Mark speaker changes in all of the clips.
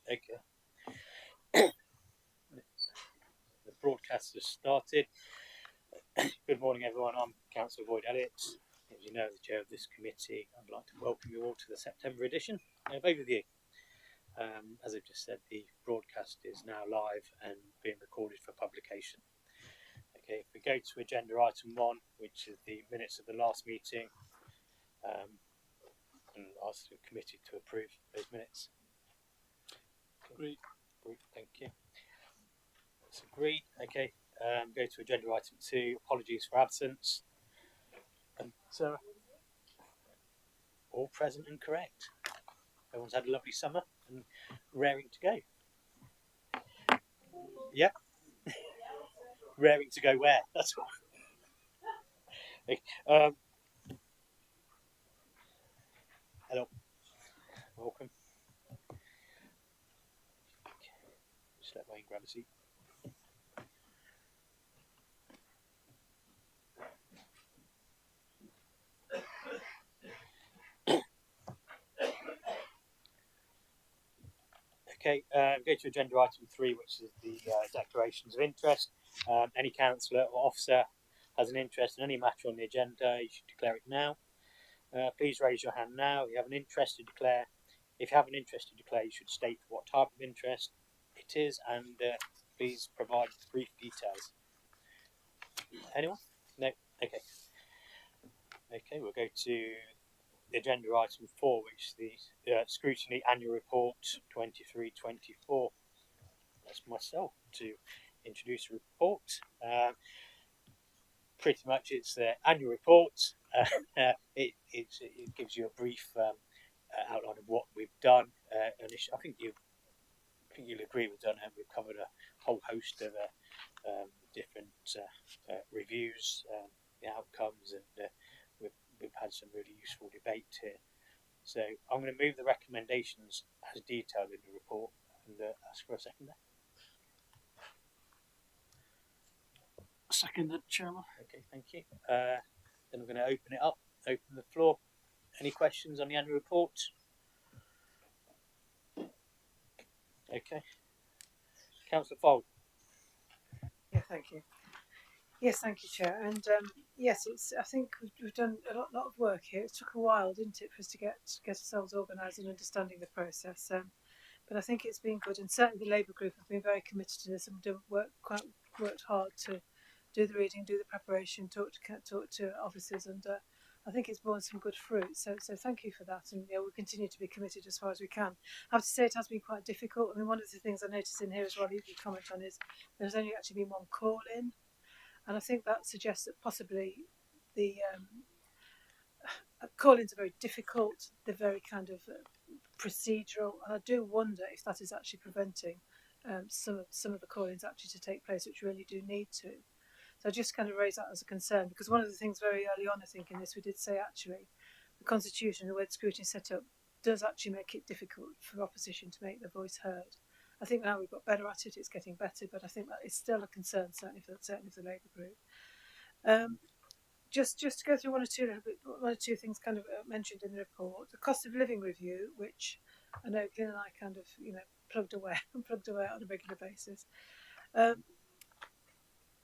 Speaker 1: Okay. The broadcast has started. Good morning, everyone. I'm Councillor Boyd Elliott. As you know, the chair of this committee. I'd like to welcome you all to the September edition of Overview. As I've just said, the broadcast is now live and being recorded for publication. Okay, if we go to agenda item 1, which is the minutes of the last meeting, and ask the committee to approve those minutes.
Speaker 2: Agreed.
Speaker 1: Thank you. That's agreed. Okay. Go to agenda item 2. Apologies for absence. And Sarah, all present and correct. Everyone's had a lovely summer and raring to go. Yeah. Raring to go where? That's what. Hello. Welcome. Just let Wayne grab a seat. Okay, go to agenda item 3, which is the declarations of interest. Any councillor or officer has an interest in any matter on the agenda, you should declare it now. Please raise your hand now if you have an interest to declare. If you have an interest to declare, you should state what type of interest it is and please provide brief details. Anyone? No? Okay. Okay, we'll go to the agenda item 4, which is the Scrutiny Annual Report 23-24. That's myself to introduce a report. Pretty much it's the annual report. It gives you a brief outline of what we've done. I think you'll agree we've covered a whole host of different reviews, the outcomes, and we've had some really useful debate here. So I'm going to move the recommendations as detailed in the report and ask for a seconder.
Speaker 2: Seconded, Chairman.
Speaker 1: Okay, thank you. Then I'm going to open it up, open the floor. Any questions on the annual report? Okay. Councillor Fold.
Speaker 3: Yeah, thank you. Yes, thank you, Chair. And yes, I think we've done a lot of work here. It took a while, didn't it, for us to get ourselves organised and understanding the process. But I think it's been good, and certainly the Labour Group have been very committed to this and worked hard to do the reading, do the preparation, talk to officers, and I think it's borne some good fruit. So thank you for that, and we'll continue to be committed as far as we can. I have to say it has been quite difficult. I mean, one of the things I noticed in here as well, you can comment on, is there's only actually been one call in, and I think that suggests that possibly the call-ins are very difficult. They're very kind of procedural, and I do wonder if that is actually preventing some of the call-ins actually to take place, which really do need to. So I just kind of raise that as a concern, because one of the things very early on, I think, in this, we did say actually the Constitution, the way the scrutiny is set up, does actually make it difficult for opposition to make their voice heard. I think now we've got better at it, it's getting better, but I think that is still a concern, certainly for the Labour group. Just to go through one or two things kind of mentioned in the report. The cost of living review, which I know Glyn and I kind of plugged away on a regular basis.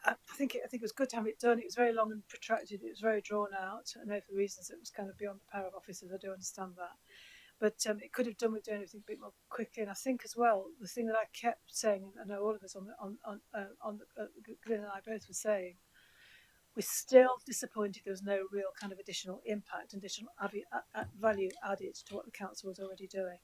Speaker 3: I think it was good to have it done. It was very long and protracted. It was very drawn out. I know for reasons it was kind of beyond the power of officers. I do understand that, but it could have done with doing everything a bit more quickly. And I think as well, the thing that I kept saying, and I know all of us Glyn and I both were saying, we're still disappointed there was no real kind of additional impact, additional value added to what the council was already doing.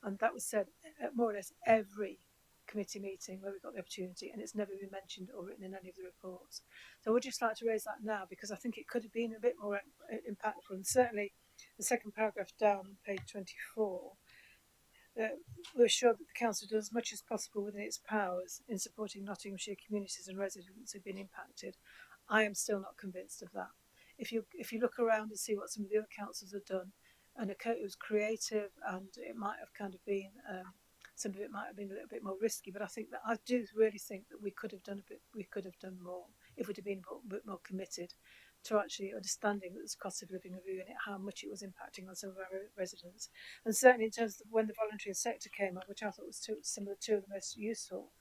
Speaker 3: And that was said at more or less every committee meeting where we got the opportunity, and it's never been mentioned or written in any of the reports. So I would just like to raise that now, because I think it could have been a bit more impactful. And certainly the second paragraph down on page 24, we're sure that the council does as much as possible within its powers in supporting Nottinghamshire communities and residents who've been impacted. I am still not convinced of that. If you look around and see what some of the other councils have done, and it was creative, and it might have kind of been some of it might have been a little bit more risky, but I do really think that we could have done more if we'd have been a bit more committed to actually understanding that there's a cost of living review and how much it was impacting on some of our residents. And certainly in terms of when the voluntary sector came up, which I thought was some of the most useful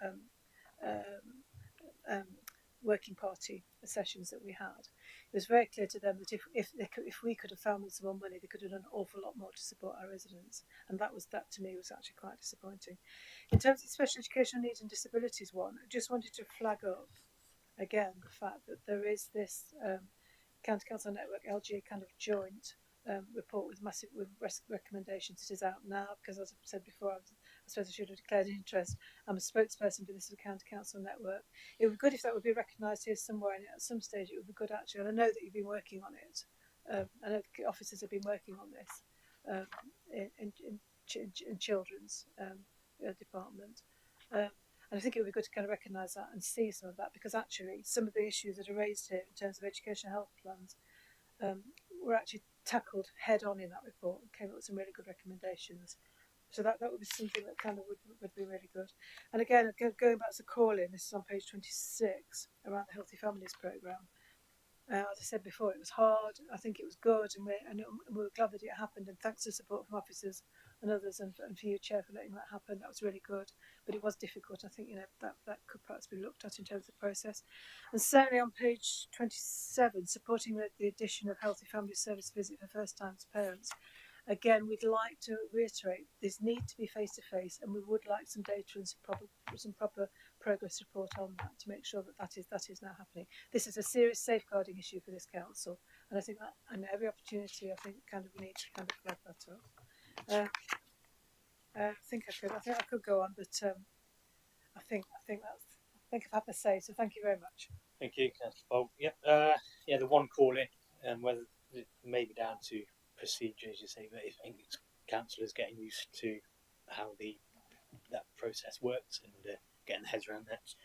Speaker 3: working party sessions that we had, it was very clear to them that if we could have found some more money, they could have done an awful lot more to support our residents, and that to me was actually quite disappointing. In terms of the special educational needs and disabilities one, I just wanted to flag up again the fact that there is this County Council Network LGA kind of joint report with massive recommendations. It is out now because, as I've said before, I suppose I should have declared an interest. I'm a spokesperson for this County Council Network. It would be good if that would be recognised here somewhere, and at some stage it would be good actually. And I know that you've been working on it. I know the officers have been working on this in children's department. And I think it would be good to kind of recognise that and see some of that, because actually some of the issues that are raised here in terms of educational health plans were actually tackled head on in that report and came up with some really good recommendations. So that would be something that kind of would be really good. And again, going back to the call-in, this is on page 26 around the Healthy Families Programme. As I said before, it was hard. I think it was good, and we were glad that it happened. And thanks to support from officers and others, and for you, Chair, for letting that happen. That was really good, but it was difficult. I think that could perhaps be looked at in terms of the process. And certainly on page 27, supporting the addition of Healthy Family Service visit for first-time parents. Again, we'd like to reiterate this need to be face-to-face, and we would like some data and some proper progress report on that to make sure that is now happening. This is a serious safeguarding issue for this council, and I think that, and every opportunity, I think we need to kind of flag that up. I think I could go on, but I think I've had to say. So thank you very much.
Speaker 1: Thank you, Councillor Bolt. Yep. The one call in, and whether it may be down to procedure, as you say, but I think it's councillors getting used to how that process works and getting their heads around that.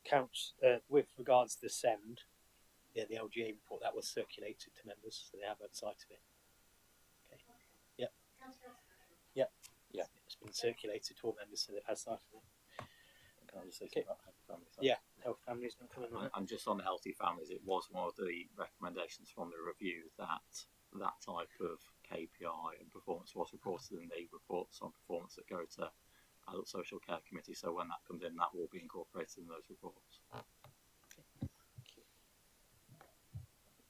Speaker 1: Counts with regards to the SEND, the LGA report that was circulated to members, so they have had sight of it. Okay. Yeah. It's been circulated to all members, so they've had sight of it.
Speaker 4: Can I just say something about healthy families?
Speaker 1: Yeah, healthy families not coming on.
Speaker 4: And just on the healthy families, it was one of the recommendations from the review that type of KPI and performance was reported in the reports on performance that go to Adult Social Care Committee. So when that comes in, that will be incorporated in those reports.
Speaker 1: Okay. Thank you.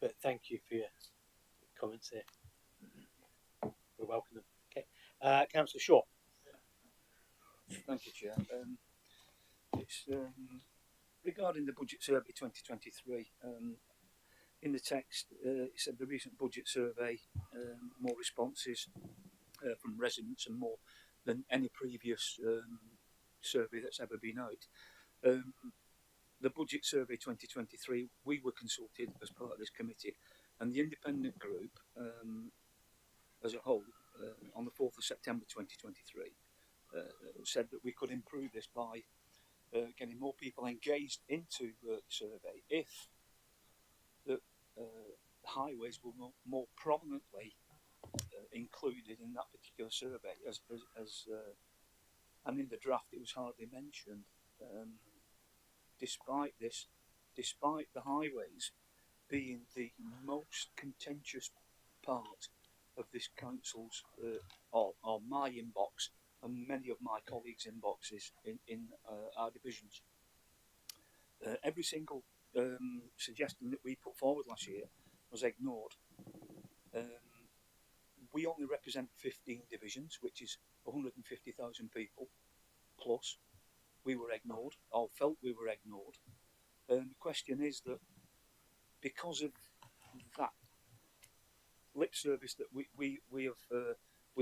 Speaker 1: But thank you for your comments here. We welcome them. Okay, Councillor Shaw.
Speaker 2: Thank you, Chair. It's regarding the budget survey 2023. In the text, it said the recent budget survey, more responses from residents and more than any previous survey that's ever been out. The budget survey 2023, we were consulted as part of this committee, and the independent group as a whole on the 4th of September 2023 said that we could improve this by getting more people engaged into the survey if the highways were more prominently included in that particular survey, and in the draft it was hardly mentioned. Despite the highways being the most contentious part of this council's or my inbox and many of my colleagues' inboxes in our divisions, every single suggestion that we put forward last year was ignored. We only represent 15 divisions, which is 150,000 people plus. We were ignored, or felt we were ignored. The question is that because of that lip service that we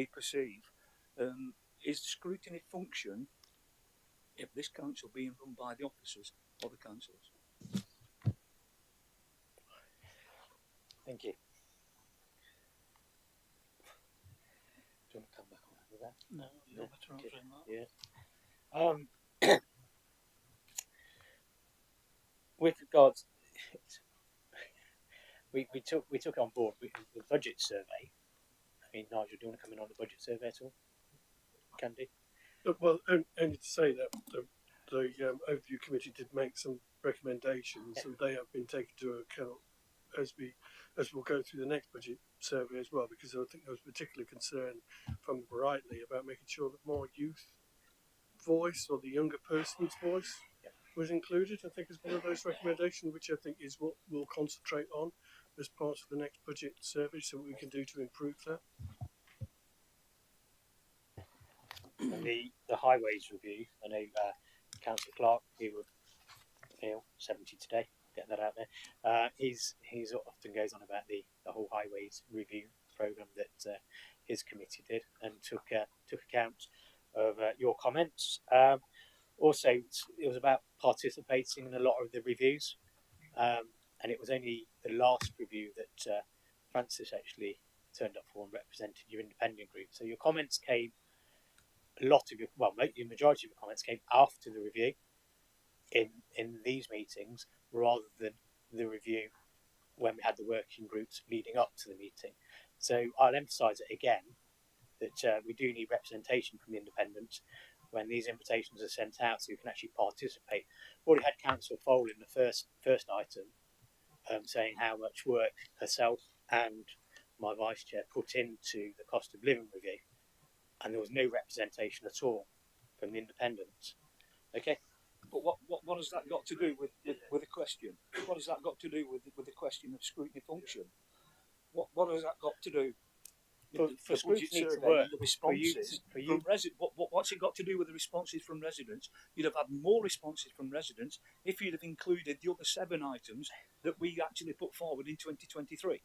Speaker 2: perceive, is the scrutiny function of this council being run by the officers or the councillors?
Speaker 1: Thank you. Do you want to come back on with that?
Speaker 2: No, you're better answering that.
Speaker 1: Yeah. With regards, we took on board the budget survey. I mean, Nigel, do you want to come in on the budget survey at all? Candy?
Speaker 5: Well, only to say that the overview committee did make some recommendations, and they have been taken into account as we'll go through the next budget survey as well, because I think there was particular concern from Brightly about making sure that more youth voice or the younger person's voice was included. I think is one of those recommendations, which I think is what we'll concentrate on as part of the next budget survey, so what we can do to improve that.
Speaker 1: And the highways review, I know Councillor Clark, who would feel 70 today, get that out there. He's often goes on about the whole highways review programme that his committee did, and took account of your comments. Also, it was about participating in a lot of the reviews, and it was only the last review that Francis actually turned up for and represented your independent group. So your comments came, the majority of your comments came after the review in these meetings, rather than the review when we had the working groups leading up to the meeting. So I'll emphasise it again that we do need representation from the independents when these invitations are sent out, so you can actually participate. We've already had Councillor Fole in the first item saying how much work herself and my vice chair put into the cost of living review, and there was no representation at all from the independents. Okay.
Speaker 2: But what has that got to do with the question? What has that got to do with the question of scrutiny function? What has that got to do with
Speaker 1: for
Speaker 2: the budget
Speaker 1: scrutiny to
Speaker 2: survey
Speaker 1: work,
Speaker 2: and the responses
Speaker 1: for you,
Speaker 2: from what's it got to do with the responses from residents? You'd have had more responses from residents if you'd have included the other 7 items that we actually put forward in 2023.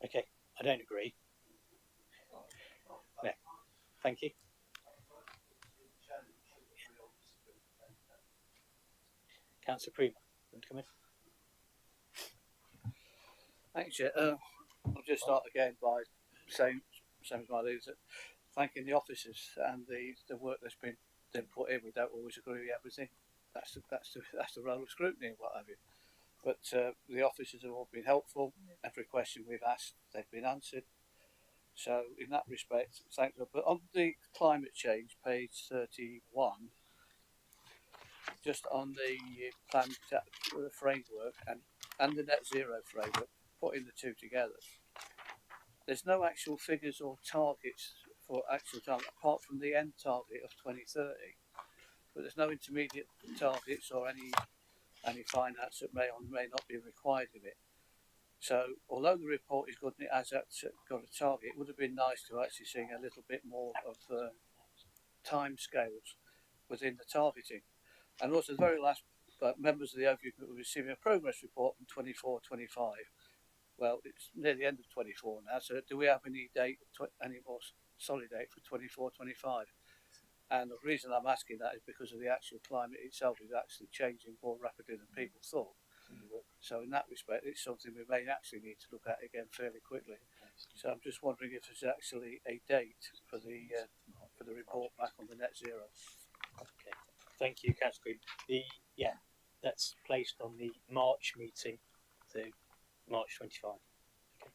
Speaker 1: Okay, I don't agree. No, thank you. Councillor Prima, want to come in?
Speaker 6: Thanks, Chair. I'll just start again by saying, same as my leaders, thanking the officers and the work that's been put in. We don't always agree with everything. That's the role of scrutiny and what have you. But the officers have all been helpful. Every question we've asked, they've been answered. So in that respect, thank you. But on the climate change, page 31, just on the plan framework and the net zero framework, putting the two together, there's no actual figures or targets for actual target apart from the end target of 2030. But there's no intermediate targets or any finance that may or may not be required in it. So although the report is good and it has got a target, it would have been nice to actually see a little bit more of time scales within the targeting. And also the very last members of the overview group will be receiving a progress report from 24-25. Well, it's near the end of 24 now, so do we have any more solid date for 24-25? And the reason I'm asking that is because of the actual climate itself is actually changing more rapidly than people thought. So in that respect, it's something we may actually need to look at again fairly quickly. So I'm just wondering if there's actually a date for the report back on the net zero.
Speaker 1: Okay, thank you, Councillor Green. That's placed on the March meeting, so March 25. Okay.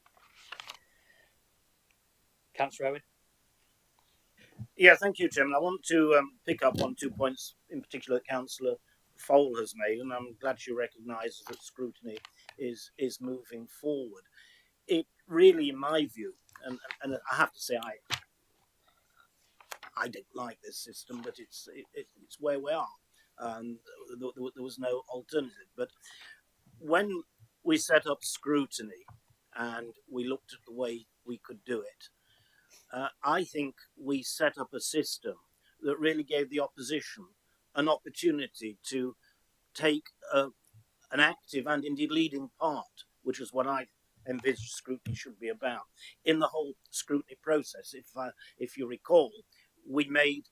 Speaker 1: Councillor Owen.
Speaker 7: Yeah, thank you, Chairman. I want to pick up on 2 points in particular that Councillor Fole has made, and I'm glad she recognises that scrutiny is moving forward. It really, in my view, and I have to say I don't like this system, but it's where we are, and there was no alternative. But when we set up scrutiny and we looked at the way we could do it, I think we set up a system that really gave the opposition an opportunity to take an active and indeed leading part, which is what I envisaged scrutiny should be about, in the whole scrutiny process. If you recall, we made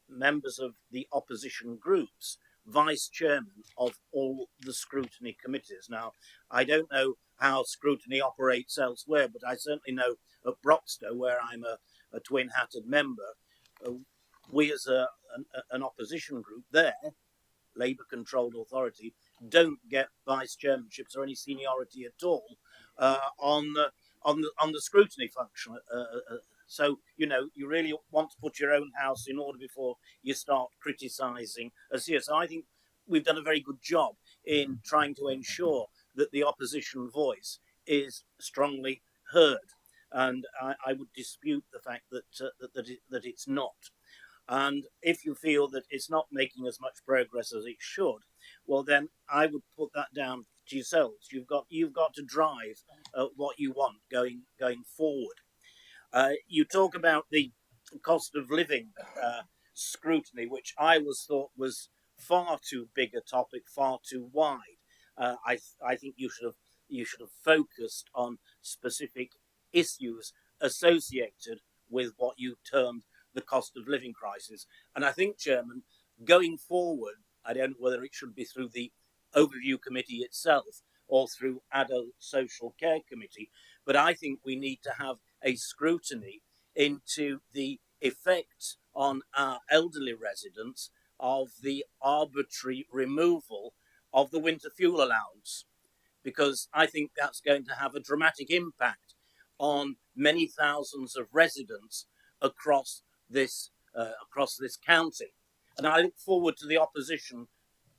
Speaker 7: members of the opposition groups vice chairman of all the scrutiny committees. Now, I don't know how scrutiny operates elsewhere, but I certainly know at Broxtowe, where I'm a twin-hatted member, we as an opposition group there, Labour-controlled authority, don't get vice chairmanships or any seniority at all on the scrutiny function. So, you know, you really want to put your own house in order before you start criticising us here. So I think we've done a very good job in trying to ensure that the opposition voice is strongly heard. And I would dispute the fact that it's not. And if you feel that it's not making as much progress as it should, well, then I would put that down to yourselves. You've got to drive what you want going forward. You talk about the cost of living scrutiny, which I thought was far too big a topic, far too wide. I think you should have focused on specific issues associated with what you termed the cost of living crisis. And I think, Chairman, going forward, I don't know whether it should be through the overview committee itself or through adult social care committee, but I think we need to have a scrutiny into the effects on our elderly residents of the arbitrary removal of the winter fuel allowance, because I think that's going to have a dramatic impact on many thousands of residents across this county. And I look forward to the opposition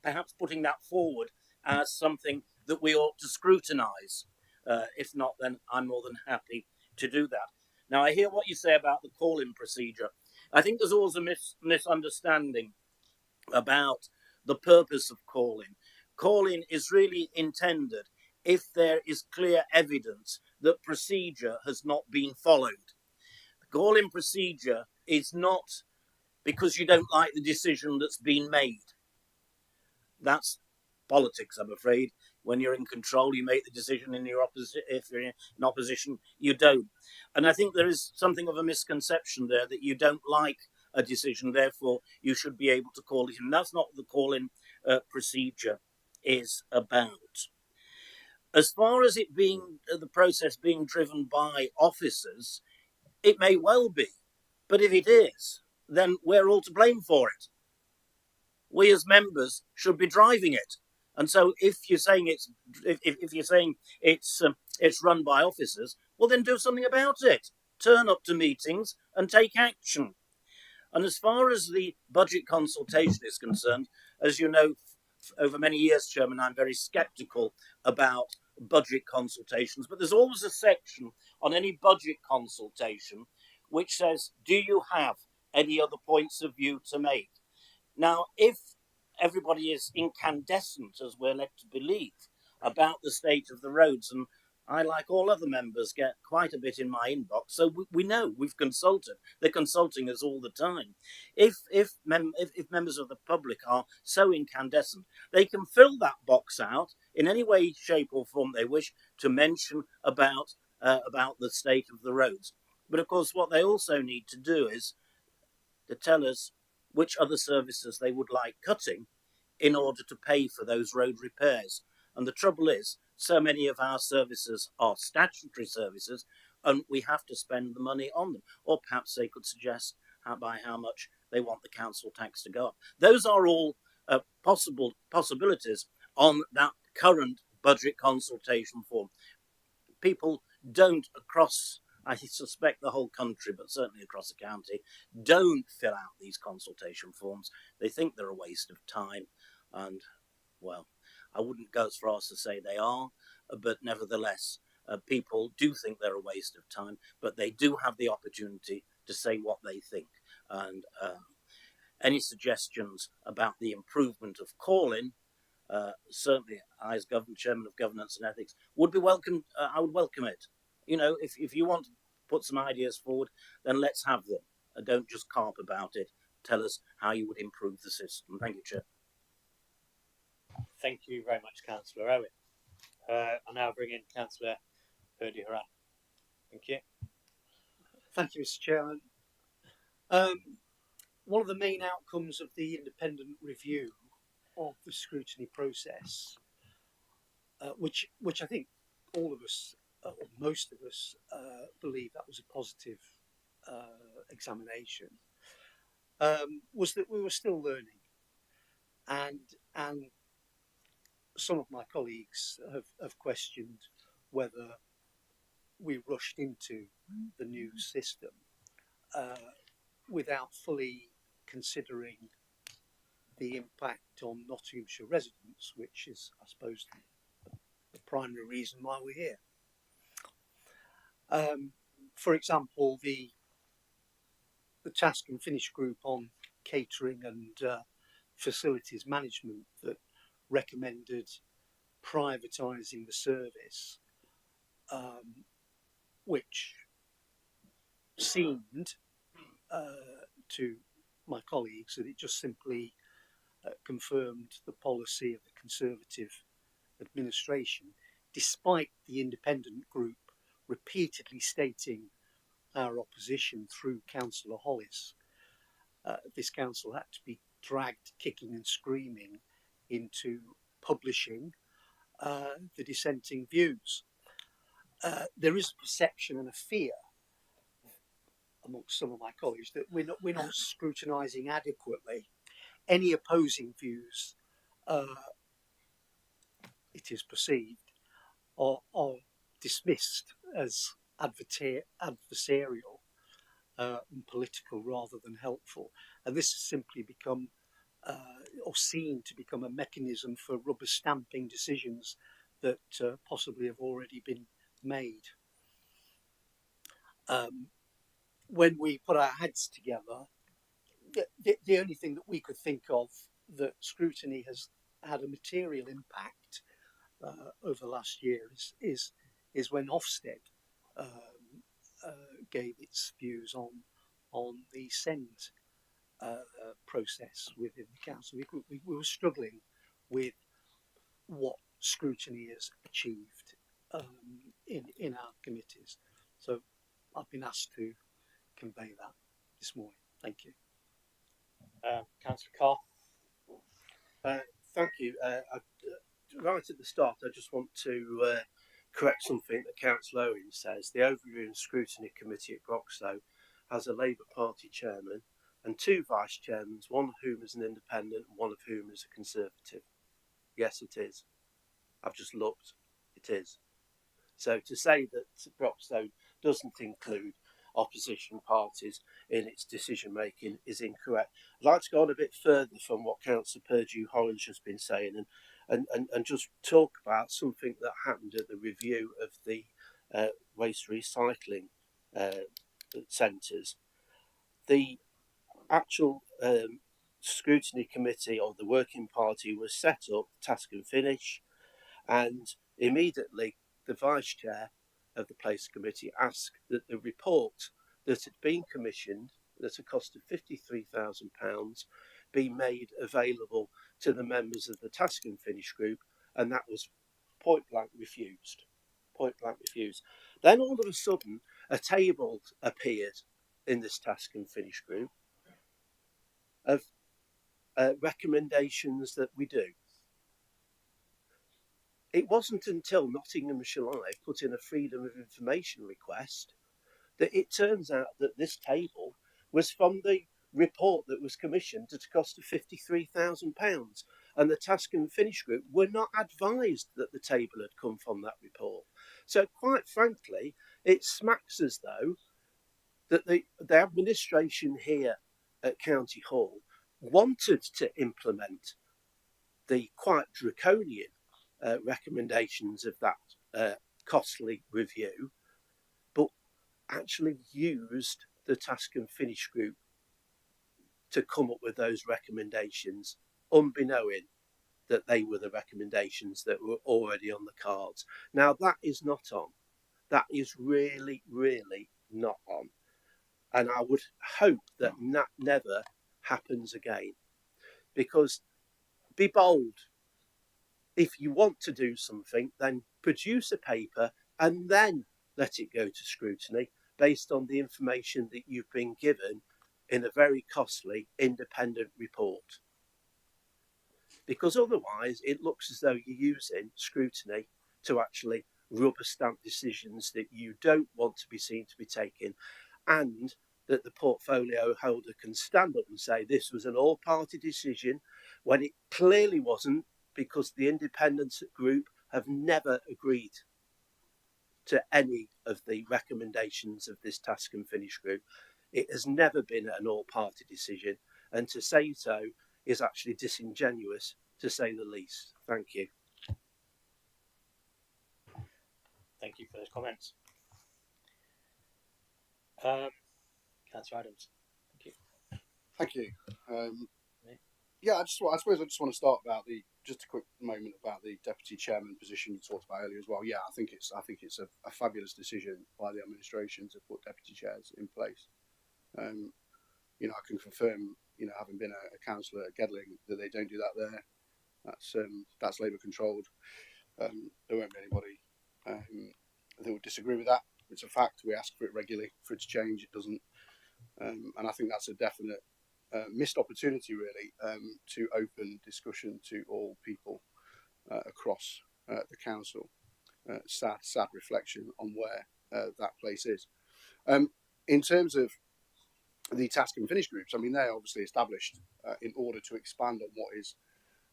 Speaker 7: perhaps putting that forward as something that we ought to scrutinise. If not, then I'm more than happy to do that. Now, I hear what you say about the call-in procedure. I think there's always a misunderstanding about the purpose of call-in. Call-in is really intended if there is clear evidence that procedure has not been followed. The call-in procedure is not because you don't like the decision that's been made. That's politics, I'm afraid. When you're in control, you make the decision. If you're in opposition, you don't. And I think there is something of a misconception there that you don't like a decision, therefore you should be able to call it in. That's not what the call-in procedure is about. As far as it being the process being driven by officers, it may well be. But if it is, then we're all to blame for it. We as members should be driving it. And so, if you're saying it's run by officers, well, then do something about it. Turn up to meetings and take action. And as far as the budget consultation is concerned, as you know, over many years, Chairman, I'm very sceptical about budget consultations. But there's always a section on any budget consultation which says, "Do you have any other points of view to make?" Now, if everybody is incandescent, as we're led to believe, about the state of the roads, and I, like all other members, get quite a bit in my inbox, so we know, we've consulted. They're consulting us all the time. If members of the public are so incandescent, they can fill that box out in any way, shape, or form they wish to mention about the state of the roads. But of course, what they also need to do is to tell us which other services they would like cutting in order to pay for those road repairs. And the trouble is, so many of our services are statutory services, and we have to spend the money on them. Or perhaps they could suggest by how much they want the council tax to go up. Those are all possibilities on that current budget consultation form. People don't across, I suspect the whole country, but certainly across the county, don't fill out these consultation forms. They think they're a waste of time. And, well, I wouldn't go as far as to say they are, but nevertheless, people do think they're a waste of time, but they do have the opportunity to say what they think. And any suggestions about the improvement of call-in, certainly, I, as Chairman of Governance and Ethics, would be welcome. I would welcome it. You know, if you want to put some ideas forward, then let's have them. Don't just carp about it. Tell us how you would improve the system. Thank you, Chair.
Speaker 1: Thank you very much, Councillor Owen. I'll now bring in Councillor Purdy Haran. Thank you.
Speaker 8: Thank you, Mr. Chairman. One of the main outcomes of the independent review of the scrutiny process, which I think all of us, or most of us, believe that was a positive examination, was that we were still learning, and some of my colleagues have questioned whether we rushed into the new system. without fully considering the impact on Nottinghamshire residents, which is, I suppose, the primary reason why we're here. For example, the task and finish group on catering and facilities management that recommended privatising the service, which seemed to my colleagues that it just simply confirmed the policy of the Conservative administration, despite the independent group repeatedly stating our opposition through Councillor Hollis. This council had to be dragged kicking and screaming into publishing the dissenting views. There is a perception and a fear amongst some of my colleagues that we're not scrutinising adequately any opposing views. It is perceived are dismissed as adversarial and political rather than helpful, and this has simply become or seen to become a mechanism for rubber stamping decisions that possibly have already been made. When we put our heads together, the only thing that we could think of that scrutiny has had a material impact over the last year is when Ofsted gave its views on the send process within the council. We were struggling with what scrutiny has achieved in our committees. So I've been asked to convey that this morning. Thank you.
Speaker 1: Councillor Carr.
Speaker 9: Thank you. Right at the start, I just want to correct something that Councillor Owen says. The Overview and Scrutiny Committee at Broxlow has a Labour Party chairman and 2 vice chairmen, one of whom is an independent and one of whom is a Conservative. Yes, it is. I've just looked. It is. So to say that Broxlow doesn't include opposition parties in its decision making is incorrect. I'd like to go on a bit further from what Councillor Purdue-Holland has been saying and just talk about something that happened at the review of the waste recycling centres. The actual scrutiny committee or the working party was set up, task and finish, and immediately the vice chair of the place committee asked that the report that had been commissioned at a cost of £53,000 be made available to the members of the task and finish group, and that was point blank refused. Point blank refused. Then all of a sudden a table appeared in this task and finish group of recommendations that we do. It wasn't until Nottinghamshire Live put in a Freedom of Information request that it turns out that this table was from the report that was commissioned at a cost of £53,000, and the task and finish group were not advised that the table had come from that report. So quite frankly, it smacks as though that the administration here at County Hall wanted to implement the quite draconian recommendations of that costly review, but actually used the task and finish group to come up with those recommendations, unbeknowing that they were the recommendations that were already on the cards. Now that is not on. That is really, really not on. And I would hope that that never happens again. Because be bold. If you want to do something, then produce a paper and then let it go to scrutiny based on the information that you've been given in a very costly independent report. Because otherwise it looks as though you're using scrutiny to actually rubber stamp decisions that you don't want to be seen to be taking, and that the portfolio holder can stand up and say this was an all-party decision when it clearly wasn't, because the independent group have never agreed to any of the recommendations of this task and finish group. It has never been an all-party decision, and to say so is actually disingenuous, to say the least. Thank you.
Speaker 1: Thank you for those comments. Councillor Adams. Thank you.
Speaker 10: Thank you. Yeah, I suppose I just want to start about just a quick moment about the deputy chairman position you talked about earlier as well. Yeah, I think it's a fabulous decision by the administration to put deputy chairs in place. You know, I can confirm, you know, having been a councillor at Gedling, that they don't do that there. That's Labour controlled. There won't be anybody that would disagree with that. It's a fact. We ask for it regularly. For it to change, it doesn't. And I think that's a definite missed opportunity, really, to open discussion to all people across the council. Sad reflection on where that place is. In terms of the task and finish groups, I mean, they're obviously established in order to expand on what is,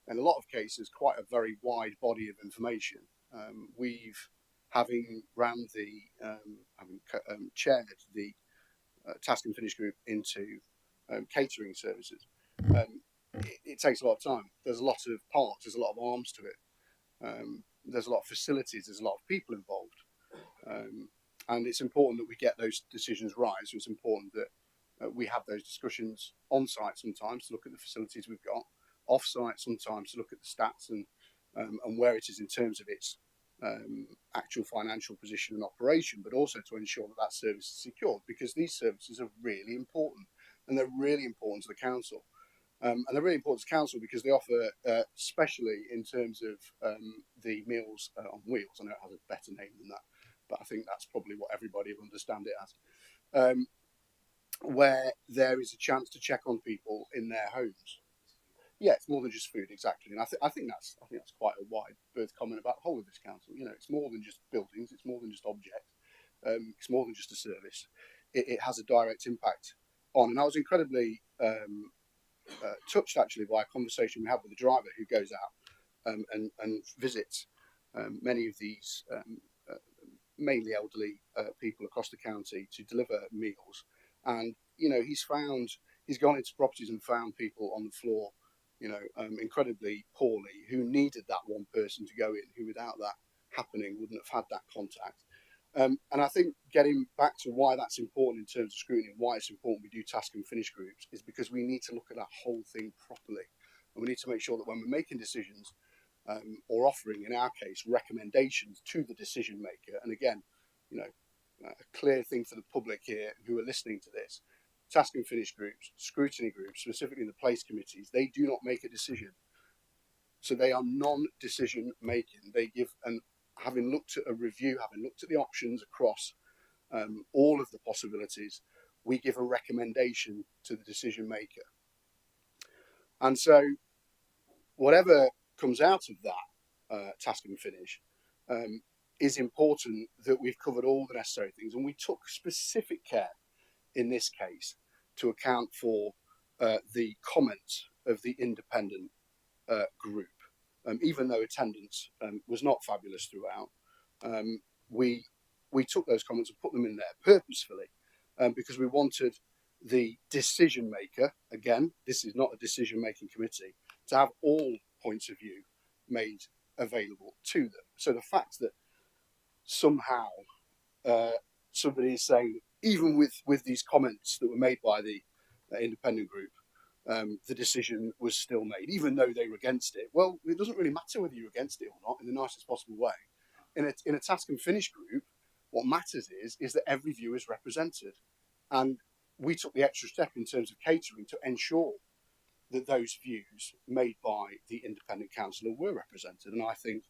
Speaker 10: in a lot of cases, quite a very wide body of information. Having chaired the task and finish group into catering services, it takes a lot of time. There's a lot of parts, there's a lot of arms to it. There's a lot of facilities, there's a lot of people involved. And it's important that we get those decisions right. So it's important that we have those discussions on site sometimes to look at the facilities we've got, off site sometimes to look at the stats and where it is in terms of its actual financial position and operation, but also to ensure that that service is secured, because these services are really important, and they're really important to the council. And they're really important to council because they offer, especially in terms of the meals on wheels. I know it has a better name than that, but I think that's probably what everybody will understand it as. Where there is a chance to check on people in their homes. Yeah, it's more than just food, exactly. And I think that's quite a wide berth comment about the whole of this council. You know, it's more than just buildings, it's more than just objects, it's more than just a service. It has a direct impact on. And I was incredibly touched actually by a conversation we had with the driver who goes out and visits many of these mainly elderly people across the county to deliver meals. And, you know, he's gone into properties and found people on the floor, you know, incredibly poorly, who needed that one person to go in, who without that happening wouldn't have had that contact. And I think getting back to why that's important in terms of scrutiny and why it's important we do task and finish groups is because we need to look at that whole thing properly. And we need to make sure that when we're making decisions or offering, in our case, recommendations to the decision maker, and again, you know, a clear thing for the public here who are listening to this, task and finish groups, scrutiny groups, specifically the place committees, they do not make a decision. So they are non-decision making. They give, and having looked at a review, having looked at the options across all of the possibilities, we give a recommendation to the decision maker. And so whatever comes out of that task and finish is important that we've covered all the necessary things. And we took specific care in this case to account for the comments of the independent group. Even though attendance was not fabulous throughout, we took those comments and put them in there purposefully because we wanted the decision maker, again, this is not a decision making committee, to have all points of view made available to them. So the fact that somehow somebody is saying, even with these comments that were made by the independent group, the decision was still made, even though they were against it. Well, it doesn't really matter whether you're against it or not, in the nicest possible way. In a task and finish group, what matters is that every view is represented. And we took the extra step in terms of catering to ensure that those views made by the independent councillor were represented. And I think,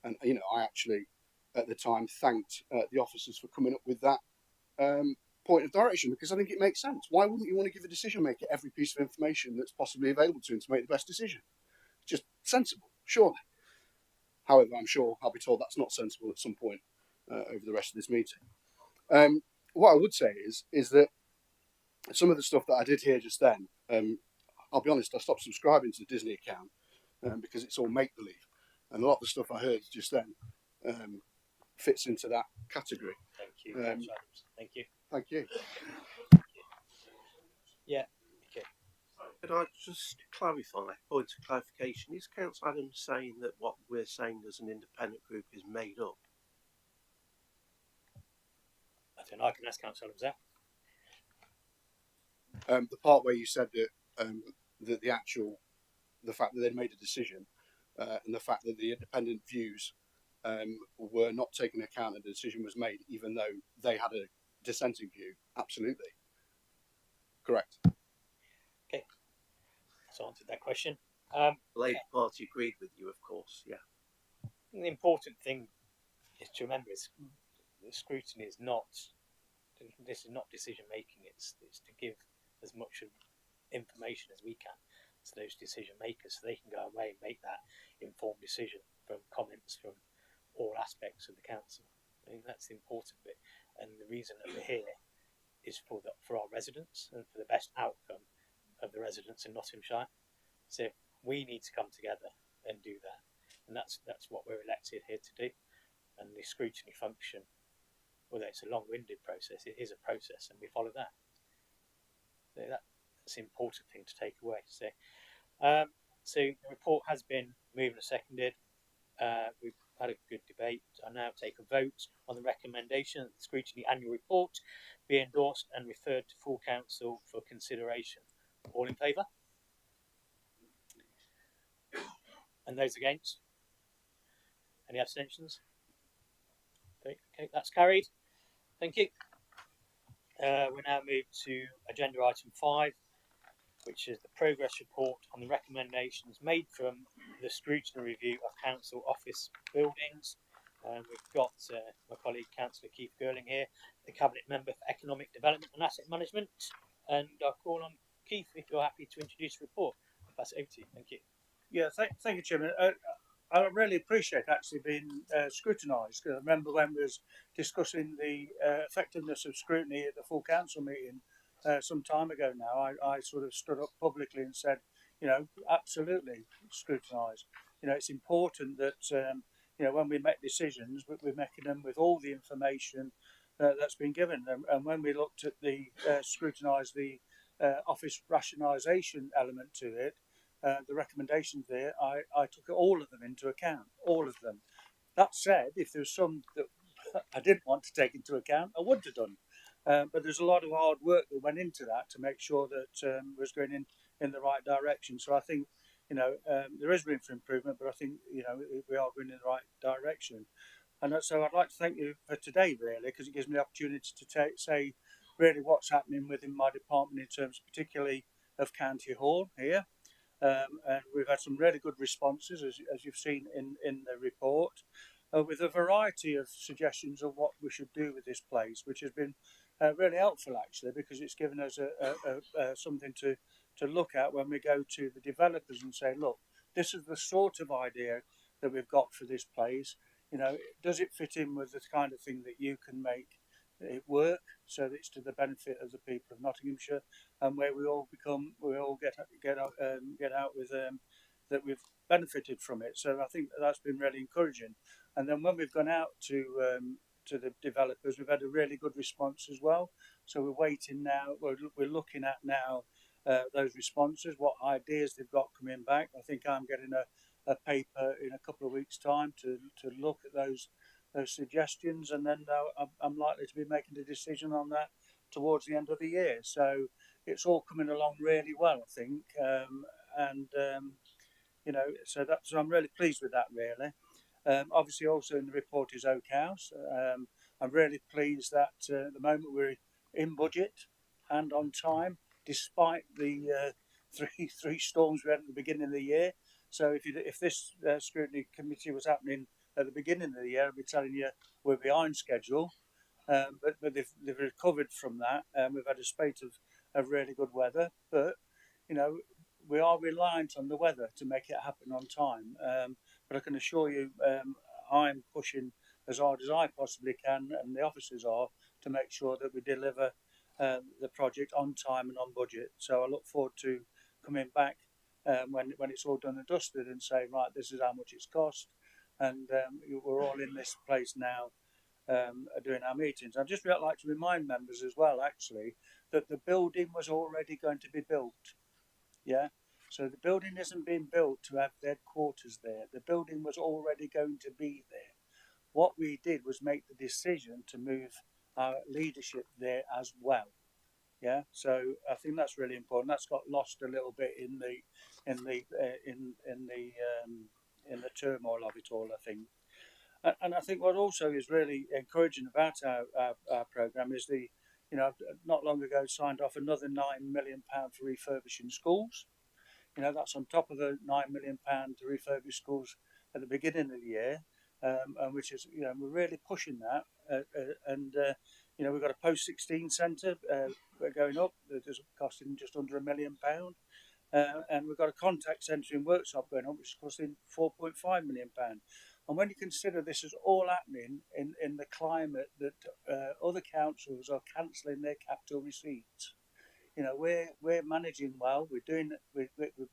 Speaker 10: and you know, I actually at the time thanked the officers for coming up with that point of direction, because I think it makes sense. Why wouldn't you want to give a decision maker every piece of information that's possibly available to him to make the best decision? It's just sensible, surely. However, I'm sure I'll be told that's not sensible at some point over the rest of this meeting. What I would say is that some of the stuff that I did hear just then, I'll be honest, I stopped subscribing to the Disney account because it's all make-believe. And a lot of the stuff I heard just then fits into that category.
Speaker 1: Thank you. Thank you.
Speaker 10: Thank you.
Speaker 1: Yeah. Okay.
Speaker 9: Could I just clarify, point of clarification, is Councillor Adams saying that what we're saying as an independent group is made up?
Speaker 1: I think I can ask Councillor Adams that.
Speaker 10: The part where you said that that the fact that they'd made a decision and the fact that the independent views were not taken into account and the decision was made, even though they had a dissenting view. Absolutely. Correct.
Speaker 1: Okay. So I answered that question.
Speaker 9: The Labour Party agreed with you, of course, yeah.
Speaker 1: The important thing is to remember is the scrutiny is not. This is not decision making. It's to give as much information as we can to those decision makers, so they can go away and make that informed decision from comments from all aspects of the council. I think that's the important bit, and the reason that we're here is for our residents and for the best outcome of the residents in Nottinghamshire. So we need to come together and do that, and that's what we're elected here to do. And the scrutiny function, although it's a long-winded process, it is a process, and we follow that. So that's the important thing to take away. So the report has been moved and seconded. We've had a good debate. I now take a vote on the recommendation that the scrutiny annual report be endorsed and referred to full council for consideration. All in favour? And those against? Any abstentions? Okay, that's carried. Thank you. We now move to agenda item 5, which is the progress report on the recommendations made from the scrutiny review of council office buildings. We've got my colleague Councillor Keith Girling here, the Cabinet Member for Economic Development and Asset Management, and I'll call on Keith if you're happy to introduce the report. I'll pass it over to you. Thank you.
Speaker 6: Yeah, thank you, Chairman. I really appreciate actually being scrutinised. I remember when we was discussing the effectiveness of scrutiny at the full council meeting some time ago now, I sort of stood up publicly and said, absolutely scrutinise. It's important that, when we make decisions, we're making them with all the information that's been given. And when we looked at the scrutinise the office rationalisation element to it, the recommendations there, I took all of them into account, all of them. That said, if there's some that I didn't want to take into account, I would have done. But there's a lot of hard work that went into that to make sure that was going in the right direction. So I think, there is room for improvement, but I think, we are going in the right direction. And so I'd like to thank you for today, really, because it gives me the opportunity to say really what's happening within my department in terms particularly of County Hall here. And we've had some really good responses, as you've seen in the report, with a variety of suggestions of what we should do with this place, which has been really helpful actually, because it's given us something to look at when we go to the developers and say, look, this is the sort of idea that we've got for this place. Does it fit in with the kind of thing that you can make it work, so that it's to the benefit of the people of Nottinghamshire, and where we all get out with that we've benefited from it. So I think that's been really encouraging. And then when we've gone out to the developers, we've had a really good response as well. So we're waiting now. We're looking at now those responses, what ideas they've got coming back. I think I'm getting a paper in a couple of weeks' time to look at those suggestions, and then I'm likely to be making a decision on that towards the end of the year. So it's all coming along really well, I think, so I'm really pleased with that, really. Obviously, also in the report is Oak House. I'm really pleased that at the moment we're in budget and on time, despite the three storms we had at the beginning of the year. So if this scrutiny committee was happening at the beginning of the year, I'd be telling you we're behind schedule. But they've recovered from that. We've had a spate of really good weather, but we are reliant on the weather to make it happen on time. But I can assure you, I'm pushing as hard as I possibly can, and the officers are, to make sure that we deliver the project on time and on budget. So I look forward to coming back when it's all done and dusted and saying, right, this is how much it's cost, and we're all in this place now doing our meetings. I'd just like to remind members as well, actually, that the building was already going to be built. Yeah. So the building isn't being built to have their quarters there. The building was already going to be there. What we did was make the decision to move our leadership there as well. Yeah, so I think that's really important. That's got lost a little bit in the turmoil of it all, I think. And I think what also is really encouraging about our programme is not long ago signed off another £9 million for refurbishing schools. That's on top of the £9 million to refurbish schools at the beginning of the year, and which is, we're really pushing that. We've got a post-16 centre going up that is costing just under £1 million. And we've got a contact centre in Workshop going up, which is costing £4.5 million. And when you consider this is all happening in the climate that other councils are cancelling their capital receipts, we're managing well. We're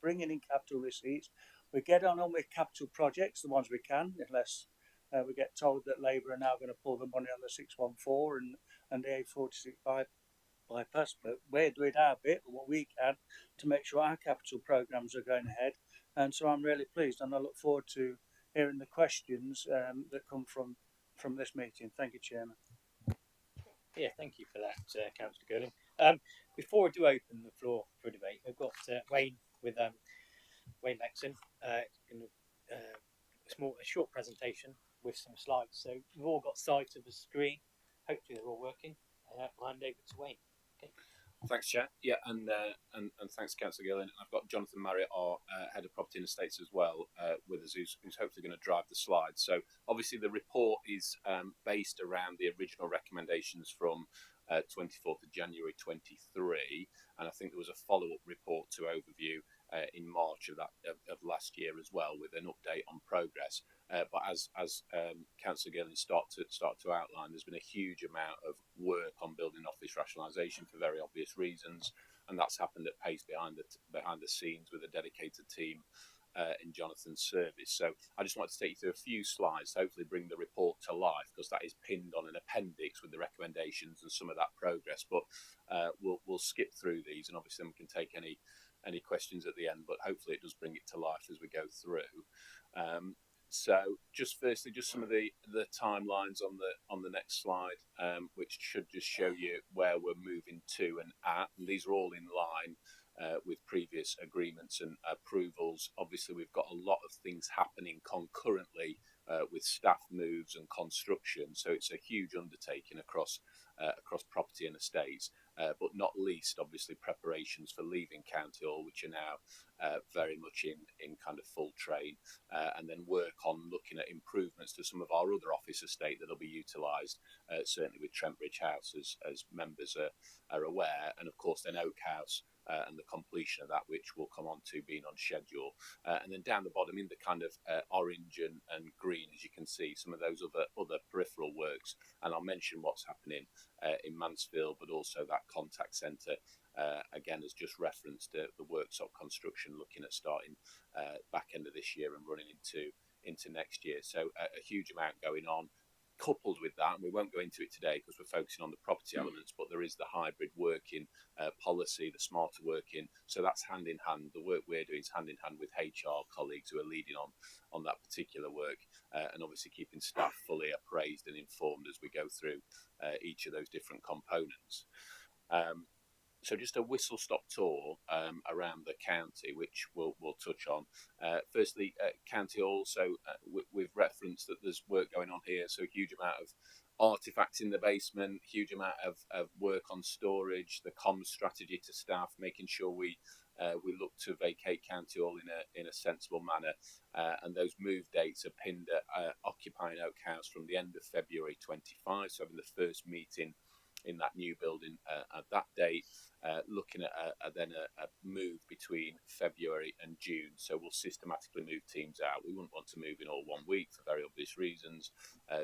Speaker 6: bringing in capital receipts. We get on with capital projects, the ones we can, unless we get told that Labour are now going to pull the money on the 614 and the A46 bypass. But we're doing our bit, what we can, to make sure our capital programmes are going ahead. And so I'm really pleased, and I look forward to hearing the questions that come from this meeting. Thank you, Chairman.
Speaker 1: Yeah, thank you for that, Councillor Girling. Before I do open the floor for debate, we've got Wayne with Wayne Lexon. A short presentation with some slides. So we've all got sight of the screen. Hopefully they're all working. I'll hand over to Wayne. Okay.
Speaker 11: Thanks, Chair. Yeah, and thanks, Councillor Gillen. I've got Jonathan Marriott, our Head of Property and Estates as well, with us, who's hopefully going to drive the slides. So obviously the report is based around the original recommendations from 24th of January 23, and I think there was a follow-up report to overview in March of last year as well, with an update on progress. But as Councillor Gillen start to outline, there's been a huge amount of work on building office rationalisation for very obvious reasons, and that's happened at pace behind the scenes with a dedicated team in Jonathan's service. So I just wanted to take you through a few slides to hopefully bring the report to life, because that is pinned on an appendix with the recommendations and some of that progress. But we'll skip through these, and obviously we can take any questions at the end, but hopefully it does bring it to life as we go through. So just firstly, just some of the timelines on the next slide, which should just show you where we're moving to and at. And these are all in line with previous agreements and approvals. Obviously, we've got a lot of things happening concurrently with staff moves and construction. So it's a huge undertaking across property and estates, but not least, obviously, preparations for leaving County Hall, which are now very much in kind of full train, and then work on looking at improvements to some of our other office estate that will be utilised, certainly with Trentbridge House, as members are aware, and of course then Oak House, and the completion of that, which we'll come on to being on schedule. And then down the bottom in the kind of orange and green, as you can see, some of those other peripheral works. And I'll mention what's happening in Mansfield, but also that contact centre, again, as just referenced, the workshop construction, looking at starting back end of this year and running into next year. So a huge amount going on. Coupled with that, and we won't go into it today because we're focusing on the property elements, but there is the hybrid working policy, the smarter working. So that's hand in hand. The work we're doing is hand in hand with HR colleagues who are leading on that particular work, and obviously keeping staff fully appraised and informed as we go through each of those different components. So just a whistle-stop tour around the county, which we'll touch on. Firstly, County Hall. So we've referenced that there's work going on here. So a huge amount of artefacts in the basement, huge amount of work on storage, the comms strategy to staff, making sure we look to vacate County Hall in a sensible manner. And those move dates are pinned at occupying Oak House from the end of February 25. So having the first meeting in that new building at that date, looking at a move between February and June. So we'll systematically move teams out. We wouldn't want to move in all 1 week for very obvious reasons.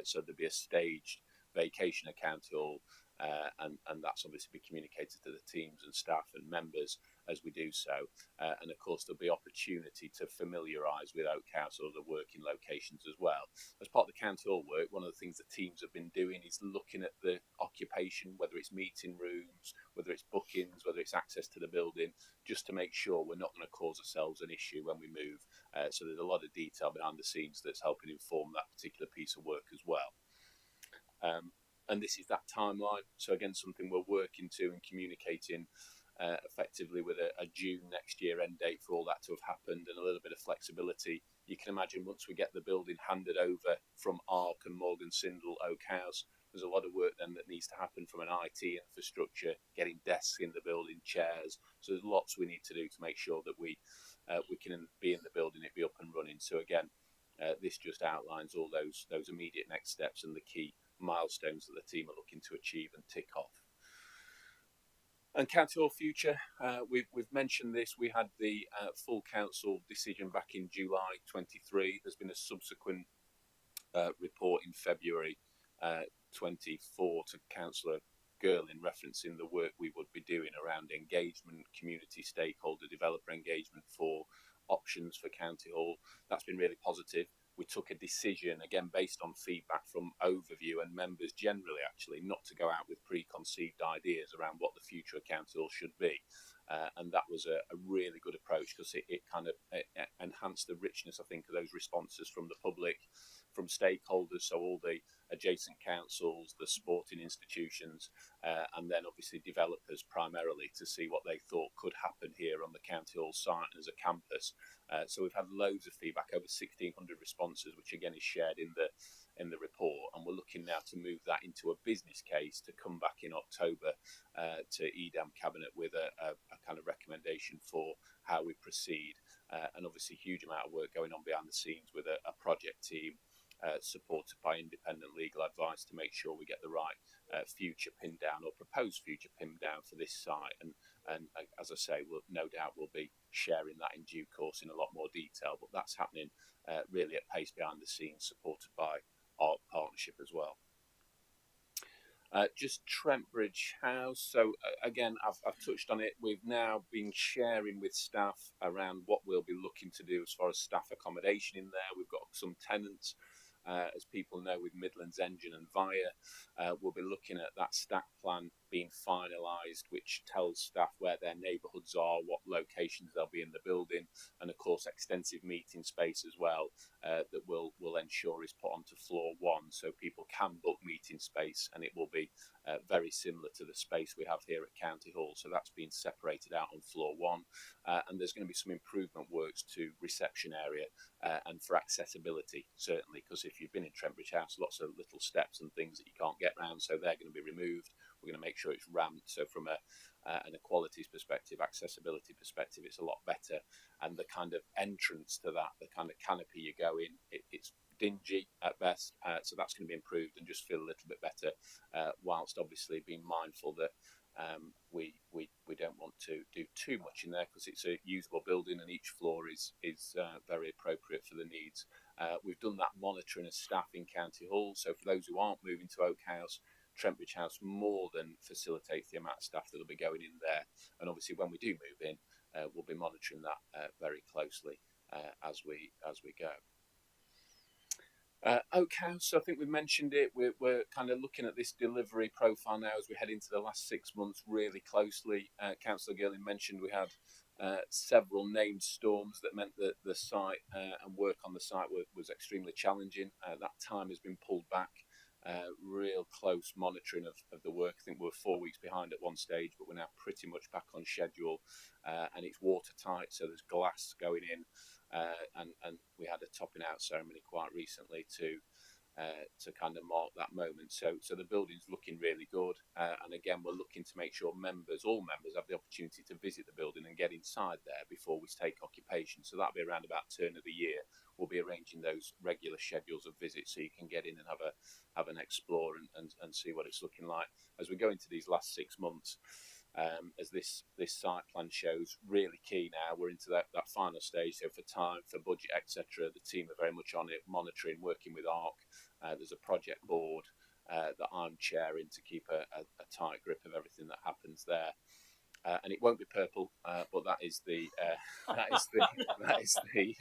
Speaker 11: So there'll be a staged vacation of County Hall, and that's obviously been communicated to the teams and staff and members. as we do so. And of course, there'll be opportunity to familiarise with Oak House or the working locations as well. As part of the County Hall work, one of the things the teams have been doing is looking at the occupation, whether it's meeting rooms, whether it's bookings, whether it's access to the building, just to make sure we're not going to cause ourselves an issue when we move. So there's a lot of detail behind the scenes that's helping inform that particular piece of work as well. And this is that timeline. So again, something we're working to and communicating effectively with a June next year end date for all that to have happened, and a little bit of flexibility. You can imagine once we get the building handed over from ARC and Morgan Sindall Oak House, there's a lot of work then that needs to happen from an IT infrastructure, getting desks in the building, chairs. So there's lots we need to do to make sure that we can be in the building, it be up and running. So again, this just outlines all those immediate next steps and the key milestones that the team are looking to achieve and tick off. And County Hall future, we've mentioned this. We had the full council decision back in July 23. There's been a subsequent report in February 24 to Councillor Girling referencing the work we would be doing around engagement, community stakeholder developer engagement for options for County Hall. That's been really positive. We took a decision, again, based on feedback from overview and members generally, actually, not to go out with preconceived ideas around what the future of County Hall should be. And that was a really good approach, because it kind of enhanced the richness, I think, of those responses from the public, from stakeholders, so all the adjacent councils, the sporting institutions, and then obviously developers primarily, to see what they thought could happen here on the County Hall site as a campus. So we've had loads of feedback, over 1,600 responses, which again is shared in the report, and we're looking now to move that into a business case to come back in October to EDAM Cabinet with a kind of recommendation for how we proceed. And obviously huge amount of work going on behind the scenes with a project team supported by independent legal advice to make sure we get the right future pinned down, or proposed future pinned down for this site. And as I say, we'll no doubt be sharing that in due course in a lot more detail, but that's happening really at pace behind the scenes, supported by our partnership as well. Just Trentbridge House. So again, I've touched on it. We've now been sharing with staff around what we'll be looking to do as far as staff accommodation in there. We've got some tenants. As people know, with Midlands Engine and Via, we'll be looking at that stack plan being finalised, which tells staff where their neighbourhoods are, what locations they'll be in the building, and of course extensive meeting space as well, that will ensure is put onto floor one, so people can book meeting space, and it will be very similar to the space we have here at County Hall. So that's been separated out on floor one, and there's going to be some improvement works to reception area and for accessibility, certainly, because if you've been in Trentbridge House, lots of little steps and things that you can't get around, so they're going to be removed. We're going to make sure it's ramped, so from an equalities perspective, accessibility perspective, it's a lot better. And the kind of entrance to that, the kind of canopy you go in, it's dingy at best, so that's going to be improved and just feel a little bit better, whilst obviously being mindful that we don't want to do too much in there, because it's a usable building and each floor is very appropriate for the needs. We've done that monitoring as staff in County Hall, so for those who aren't moving to Oak House, Trentbridge House more than facilitates the amount of staff that will be going in there. And obviously when we do move in, we'll be monitoring that very closely as we go. Oak House, I think we've mentioned it. We're kind of looking at this delivery profile now as we head into the last 6 months really closely. Councillor Girling mentioned we had several named storms that meant that the site and work on the site was extremely challenging. That time has been pulled back. Real close monitoring of the work. I think we were 4 weeks behind at one stage, but we're now pretty much back on schedule, and it's watertight, so there's glass going in, and we had a topping out ceremony quite recently to kind of mark that moment. So the building's looking really good, and again, we're looking to make sure all members have the opportunity to visit the building and get inside there before we take occupation. So that'll be around about turn of the year. We'll be arranging those regular schedules of visits, so you can get in and have an explore and see what it's looking like as we go into these last 6 months. As this site plan shows, really key now. We're into that final stage. So for time, for budget, etc., the team are very much on it, monitoring, working with ARC. There's a project board that I'm chairing to keep a tight grip of everything that happens there. and it won't be purple, but that is the that is the that is the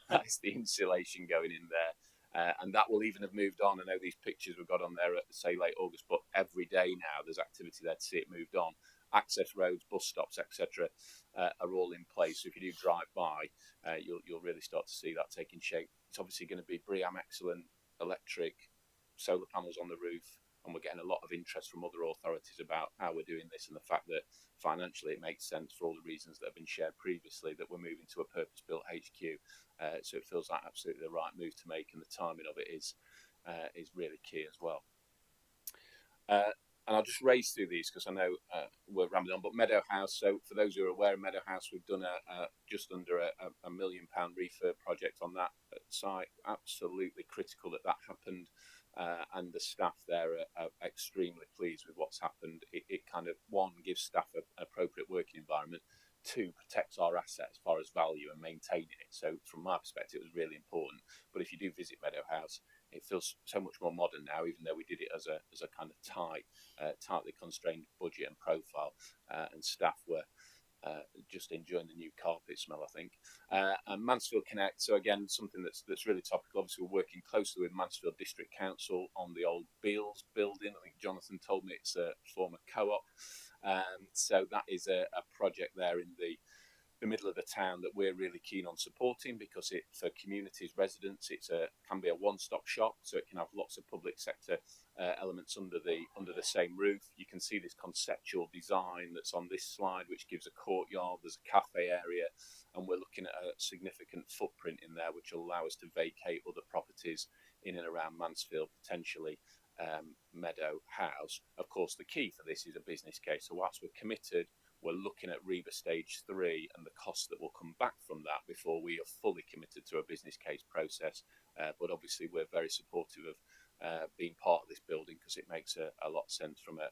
Speaker 11: that is the insulation going in there. And that will even have moved on. I know these pictures we've got on there at, say, late August, but every day now there's activity there to see it moved on. Access roads, bus stops, etc., are all in place. So if you do drive by, you'll really start to see that taking shape. It's obviously going to be BREEAM excellent, electric, solar panels on the roof, and we're getting a lot of interest from other authorities about how we're doing this and the fact that financially it makes sense for all the reasons that have been shared previously, that we're moving to a purpose-built HQ. So it feels like absolutely the right move to make, and the timing of it is really key as well. And I'll just race through these because I know we're rambling on. But Meadow House. So for those who are aware of Meadow House, we've done just under a £1 million refurb project on that site. Absolutely critical that happened, and the staff there are extremely pleased with what's happened. It kind of, one, gives staff an appropriate working environment. Two, protects our asset as far as value and maintaining it. So from my perspective, it was really important. But if you do visit Meadow House, it feels so much more modern now, even though we did it as a kind of tightly constrained budget and profile, and staff were just enjoying the new carpet smell, I think. And Mansfield Connect, so again, something that's really topical. Obviously, we're working closely with Mansfield District Council on the old Beals building. I think Jonathan told me it's a former co-op. So that is a project there in the middle of the town that we're really keen on supporting, because it, for communities, residents, can be a one-stop shop, so it can have lots of public sector elements under the same roof. You can see this conceptual design that's on this slide, which gives a courtyard. There's a cafe area, and we're looking at a significant footprint in there, which will allow us to vacate other properties in and around Mansfield, potentially Meadow House. Of course, the key for this is a business case. So whilst we're committed, we're looking at REBA stage 3 and the costs that will come back from that before we are fully committed to a business case process. But obviously, we're very supportive of being part of this building, because it makes a lot of sense from a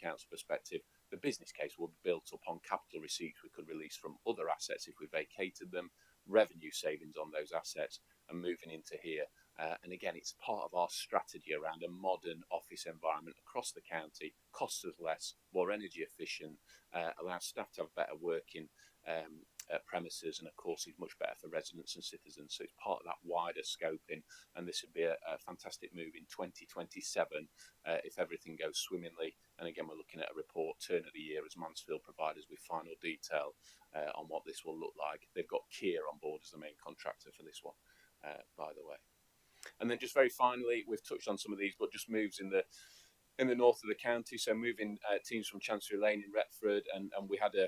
Speaker 11: council perspective. The business case will be built upon capital receipts we could release from other assets if we vacated them, revenue savings on those assets, and moving into here. And again, it's part of our strategy around a modern office environment across the county, costs us less, more energy efficient, allows staff to have better working premises, and of course is much better for residents and citizens. So it's part of that wider scoping, and this would be a fantastic move in 2027 if everything goes swimmingly. And again, we're looking at a report turn of the year as Mansfield provide us with final detail on what this will look like. They've got Kier on board as the main contractor for this one, by the way. And then just very finally, we've touched on some of these, but just moves in the north of the county. So moving teams from Chancery Lane in Retford, and we had a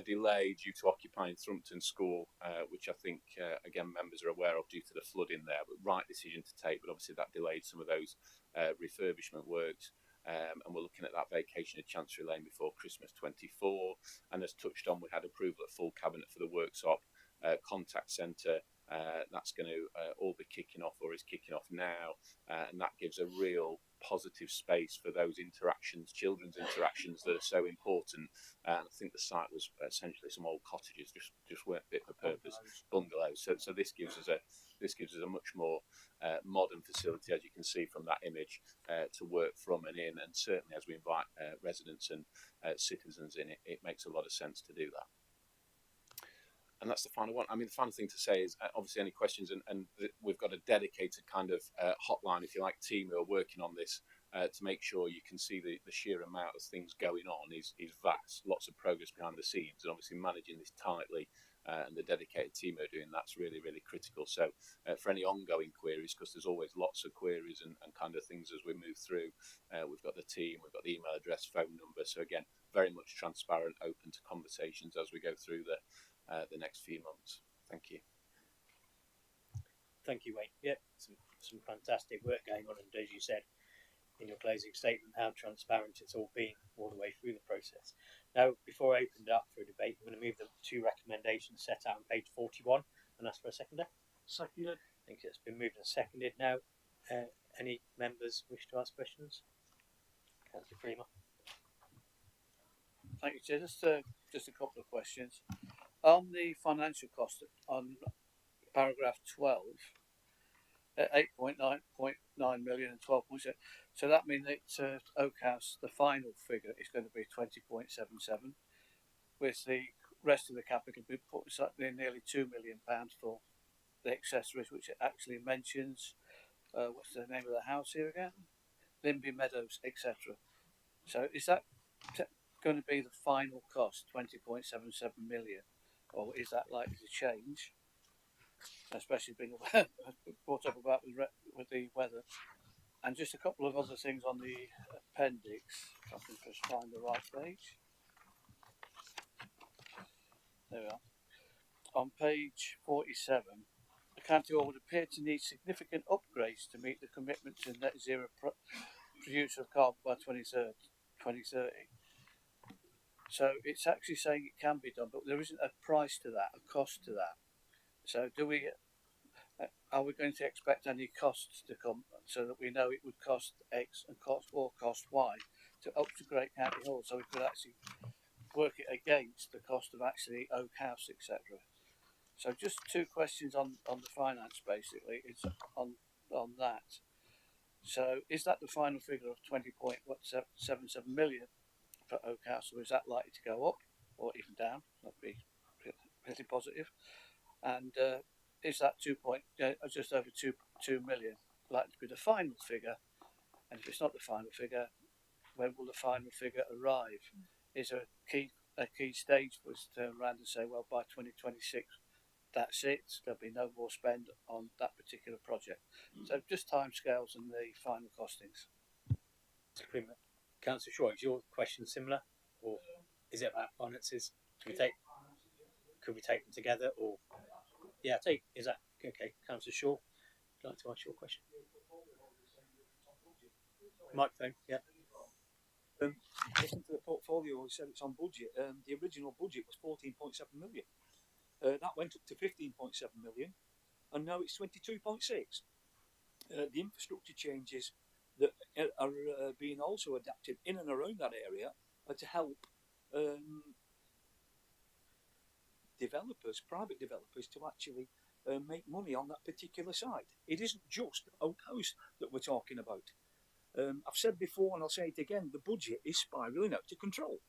Speaker 11: delay due to occupying Thrumpton School, which I think, again, members are aware of due to the flooding there, but right decision to take. But obviously that delayed some of those refurbishment works. And we're looking at that vacation of Chancery Lane before Christmas 24. And as touched on, we had approval at full cabinet for the workshop contact centre. That's going to all be kicking off, or is kicking off now, and that gives a real positive space for those interactions, children's interactions, that are so important. And I think the site was essentially some old cottages, just weren't fit for purpose, bungalows. So this gives us a much more modern facility, as you can see from that image, to work from and in. And certainly, as we invite residents and citizens in, it makes a lot of sense to do that. And that's the final one. I mean, the final thing to say is obviously any questions, and we've got a dedicated kind of hotline, if you like, team who are working on this to make sure you can see the sheer amount of things going on is vast. Lots of progress behind the scenes, and obviously managing this tightly, and the dedicated team who are doing that's really, really critical. So for any ongoing queries, because there's always lots of queries and kind of things as we move through, we've got the team, we've got the email address, phone number. So again, very much transparent, open to conversations as we go through the next few months. Thank you.
Speaker 1: Thank you, Wayne. Yep, some fantastic work going on, and as you said in your closing statement, how transparent it's all been all the way through the process. Now, before I open it up for a debate, I'm going to move the two recommendations set out on page 41 and ask for a seconder.
Speaker 8: Seconded.
Speaker 1: I think it's been moved and seconded. Now, any members wish to ask questions? Councillor Freeman.
Speaker 6: Thank you, Chair. Just a couple of questions. On the financial cost on paragraph 12, 8.9 million and 12.7, so that means that Oak House, the final figure is going to be 20.77. with the rest of the capital, we put nearly £2 million for the accessories, which it actually mentions. What's the name of the house here again? Limby Meadows, etc. So is that going to be the final cost, 20.77 million, or is that likely to change? Especially being brought up about with the weather, and just a couple of other things on the appendix. If I can just find the right page. There we are. On page 47, the county would appear to need significant upgrades to meet the commitment to net zero producer of carbon by 2030. So it's actually saying it can be done, but there isn't a price to that, a cost to that. So are we going to expect any costs to come so that we know it would cost X and cost Y to upgrade County Hall, so we could actually work it against the cost of actually Oak House, etc. So just two questions on the finance basically. It's on that. So is that the final figure of 20.77 million for Oak House, or is that likely to go up or even down? That'd be really positive. And is that just over 2 million likely to be the final figure? And if it's not the final figure, when will the final figure arrive? Is there a key stage for us to turn around and say, well, by 2026, that's it, there'll be no more spend on that particular project? So just timescales and the final costings.
Speaker 1: Councillor Shaw, is your question similar, or is it about finances? Could we take them together, or is that okay? Councillor Shaw, would you like to ask your question? Microphone, yeah.
Speaker 2: Listen to the portfolio, we said it's on budget. The original budget was 14.7 million. That went up to 15.7 million, and now it's 22.6. The infrastructure changes that are being also adapted in and around that area are to help private developers, to actually make money on that particular site. It isn't just Oak House that we're talking about. I've said before, and I'll say it again, the budget is spiralling out of control.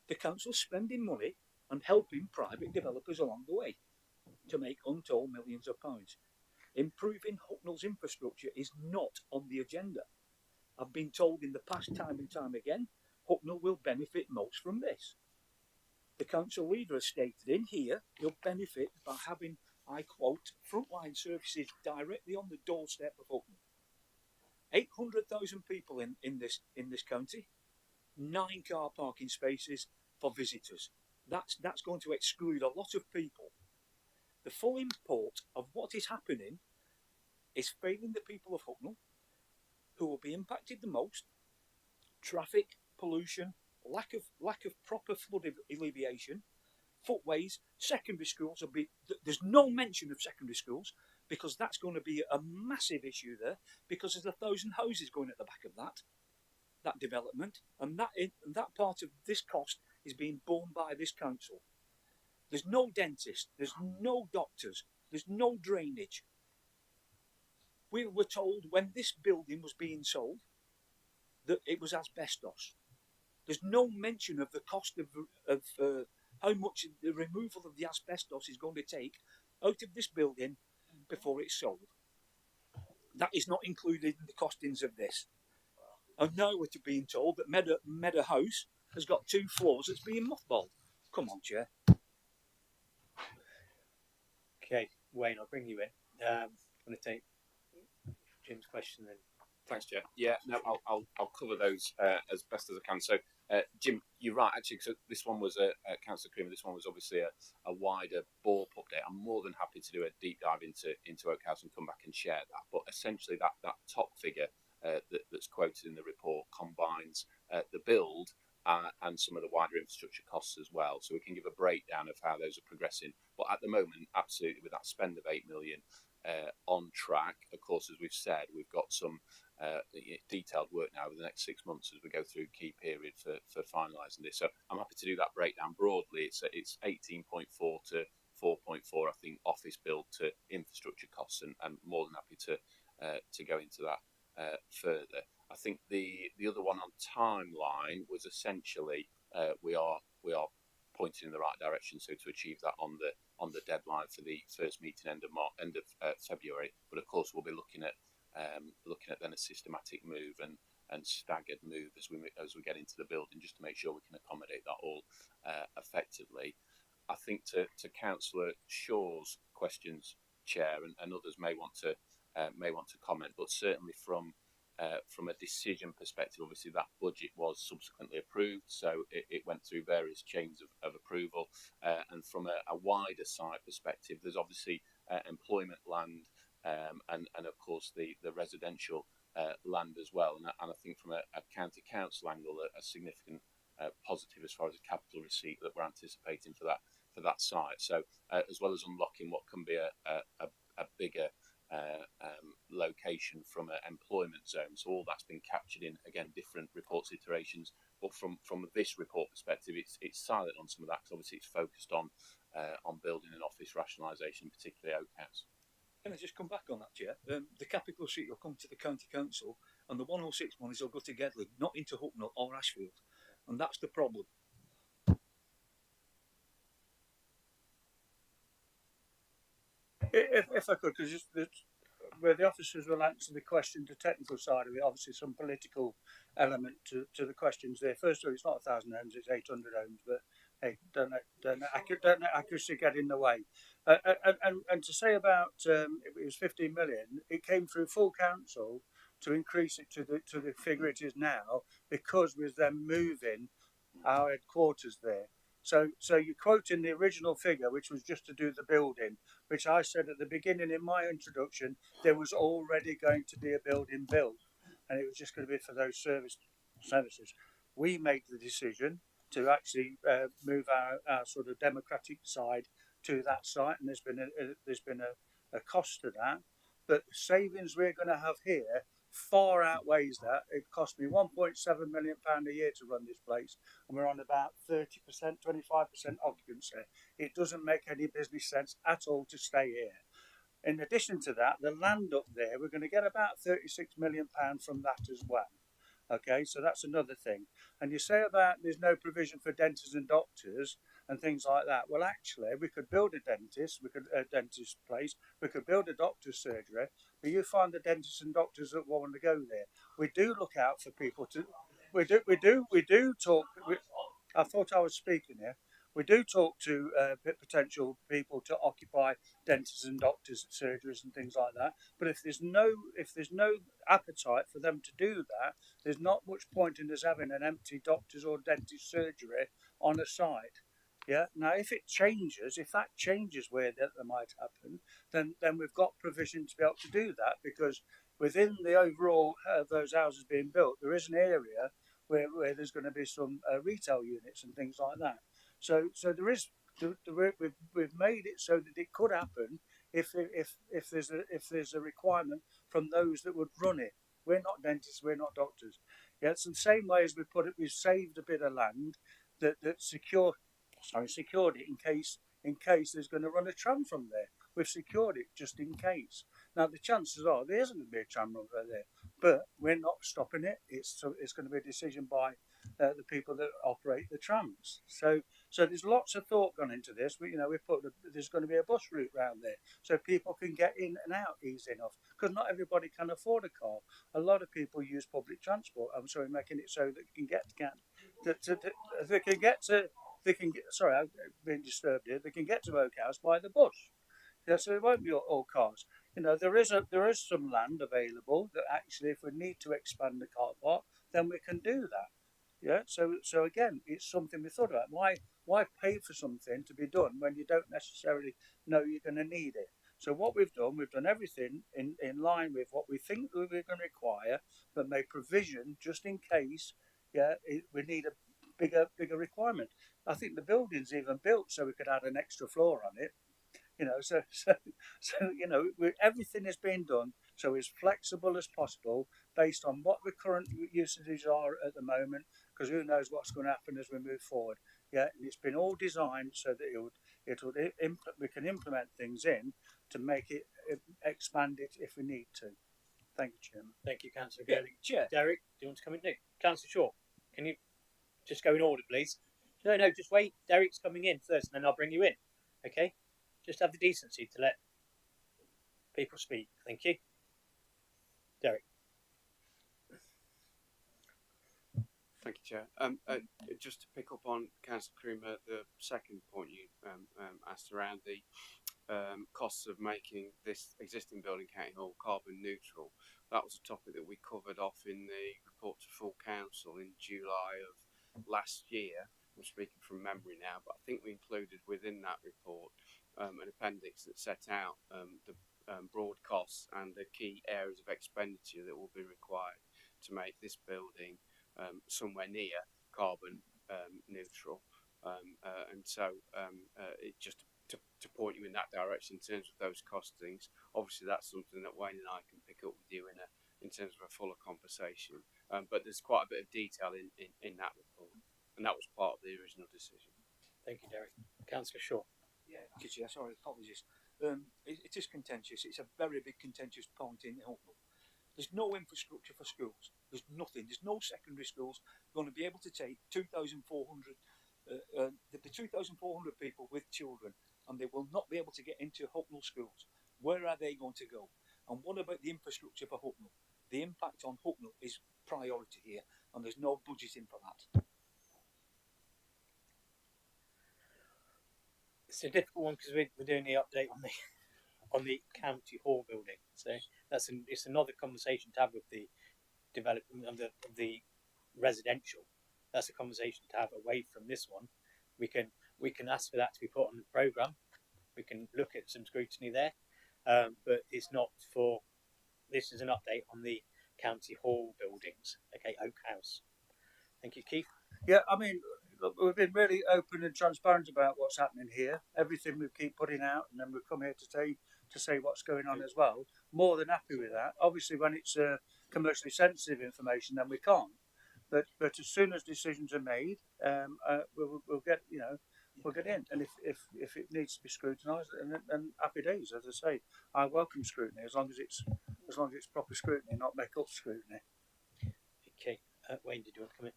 Speaker 2: The council's spending money and helping private developers along the way to make untold millions of pounds. Improving Hucknall's infrastructure is not on the agenda. I've been told in the past time and time again, Hucknall will benefit most from this. The council leader has stated in here he'll benefit by having, I quote, frontline services directly on the doorstep of Hucknall. 800,000 people in this county, 9 car parking spaces for visitors. That's going to exclude a lot of people. The full import of what is happening is failing the people of Hucknall, who will be impacted the most. Traffic, pollution, lack of proper flood alleviation, footways, secondary schools will be. There's no mention of secondary schools, because that's going to be a massive issue there, because there's 1,000 houses going at the back of that development, and that part of this cost is being borne by this council. There's no dentist, there's no doctors, there's no drainage. We were told when this building was being sold that it was asbestos. There's no mention of the cost of how much the removal of the asbestos is going to take out of this building before it's sold. That is not included in the costings of this. And now we're being told that Meadow House has got 2 floors that's being mothballed. Come on, Chair.
Speaker 1: Okay, Wayne, I'll bring you in. I'm going to take Jim's question then.
Speaker 11: Thanks, Chair. Yeah, no, I'll cover those as best as I can. So, Jim, you're right. Actually, so this one was Councillor Creamer. This one was obviously a wider BORP update. I'm more than happy to do a deep dive into Oak House and come back and share that. But essentially, that top figure that's quoted in the report combines the build and some of the wider infrastructure costs as well. So we can give a breakdown of how those are progressing. But at the moment, absolutely, with that spend of 8 million on track. Of course, as we've said, we've got some detailed work now over the next 6 months as we go through key period for finalising this. So I'm happy to do that breakdown broadly. It's 18.4 to 4.4, I think, office build to infrastructure costs, and more than happy to go into that further. I think the other one on timeline was essentially we are we are pointing in the right direction. So to achieve that on the deadline for the first meeting end of February. But of course, we'll be looking at then a systematic move and staggered move as we get into the building, just to make sure we can accommodate that all effectively. I think to Councillor Shaw's questions, Chair, and others may want to comment, but certainly from a decision perspective, obviously that budget was subsequently approved, so it went through various chains of approval, and from a wider site perspective, there's obviously employment land, and of course the residential land as well, and I think from a county council angle, a significant positive as far as a capital receipt that we're anticipating for that site. So as well as unlocking what can be a bigger location from an employment zone, so all that's been captured in, again, different reports iterations, but from this report perspective, it's silent on some of that, because obviously it's focused on building and office rationalisation, particularly Oak House.
Speaker 2: Can I just come back on that, Chair? The capital sheet will come to the county council, and the 106 monies will go to Gedling, not into Hucknall or Ashfield, and that's the problem. If I could, because where the officers will answer the question, the technical side of it, obviously some political element to the questions there. First of all, it's not 1,000 homes, it's 800 homes, but hey, don't let accuracy get in the way. And to say about it was 15 million, it came through full council to increase it to the figure it is now, because with them moving our headquarters there. So you're quoting the original figure, which was just to do the building, which I said at the beginning in my introduction, there was already going to be a building built, and it was just going to be for those services. We made the decision to actually move our sort of democratic side to that site, and there's been a cost to that, but the savings we're going to have here far outweighs that. It cost me £1.7 million a year to run this place, and we're on about 30%, 25% occupancy. It doesn't make any business sense at all to stay here. In addition to that, the land up there, we're going to get about £36 million from that as well. Okay, so that's another thing. And you say about there's no provision for dentists and doctors and things like that. Well, actually, we could build a dentist place, we could build a doctor's surgery, but you find the dentists and doctors that want to go there. We do look out for people to. We do talk. I thought I was speaking here. We do talk to potential people to occupy dentists and doctors' surgeries and things like that. But if there's no appetite for them to do that, there's not much point in us having an empty doctor's or dentist surgery on a site. Yeah. Now, if that changes where that might happen, then we've got provision to be able to do that, because within the overall those houses being built, there is an area where there's going to be some retail units and things like that. So there is. We've made it so that it could happen if there's a requirement from those that would run it. We're not dentists, we're not doctors. Yeah, it's the same way as we put it. We've saved a bit of land that secured it in case there's going to run a tram from there. We've secured it just in case. Now the chances are there isn't going to be a tram run there, but we're not stopping it. It's going to be a decision by the people that operate the trams. So there's lots of thought gone into this. There's going to be a bus route round there, so people can get in and out easy enough. Because not everybody can afford a car. A lot of people use public transport. I'm sorry, making it so that they can get Sorry, I've been disturbed here. They can get to Oak House by the bus. Yeah, so it won't be all cars. There is some land available that actually, if we need to expand the car park, then we can do that. Yeah, so again, it's something we thought about. Why pay for something to be done when you don't necessarily know you're going to need it? So what we've done everything in line with what we think we're going to require, but made provision just in case. Yeah, we need a bigger requirement. I think the building's even built so we could add an extra floor on it. So everything is being done so as flexible as possible based on what the current usages are at the moment, because who knows what's going to happen as we move forward. Yeah, and it's been all designed so that we can implement things in to make it expand it if we need to. Thank you, Chairman.
Speaker 1: Thank you, Councillor Girling.
Speaker 2: Chair.
Speaker 1: Derek, do you want to come in? No, Councillor Shaw, can you just go in order, please? No, just wait. Derek's coming in first, and then I'll bring you in. Okay? Just have the decency to let people speak. Thank you. Derek.
Speaker 12: Thank you, Chair. Just to pick up on Councillor Creamer, the second point you asked around the costs of making this existing building county hall carbon neutral. That was a topic that we covered off in the report to full council in July of last year. I'm speaking from memory now, but I think we included within that report an appendix that set out the broad costs and the key areas of expenditure that will be required to make this building somewhere near carbon neutral. And so it just to point you in that direction in terms of those costings. Obviously, that's something that Wayne and I can pick up with you in terms of a fuller conversation. But there's quite a bit of detail in that report, and that was part of the original decision.
Speaker 1: Thank you, Derek. Councillor Shaw.
Speaker 2: Yeah, sorry, apologies. It is contentious. It's a very big contentious point in Hucknall. There's no infrastructure for schools. There's nothing. There's no secondary schools going to be able to take 2,400. There'll be 2,400 people with children, and they will not be able to get into Hucknall schools. Where are they going to go? And what about the infrastructure for Hucknall? The impact on Hucknall is priority here, and there's no budgeting for that.
Speaker 1: It's a difficult one because we're doing the update on the county hall building. So it's another conversation to have with the development of the residential. That's a conversation to have away from this one. We can ask for that to be put on the programme. We can look at some scrutiny there, but it's not for. This is an update on the county hall buildings. Okay, Oak House. Thank you, Keith.
Speaker 6: Yeah, I mean, look, we've been really open and transparent about what's happening here. Everything we keep putting out, and then we come here to say what's going on as well. More than happy with that. Obviously, when it's commercially sensitive information, then we can't. But as soon as decisions are made, we'll get we'll get in. And if it needs to be scrutinised, then happy days. As I say, I welcome scrutiny as long as it's proper scrutiny, not make up scrutiny.
Speaker 1: Okay, Wayne, did you want to come in?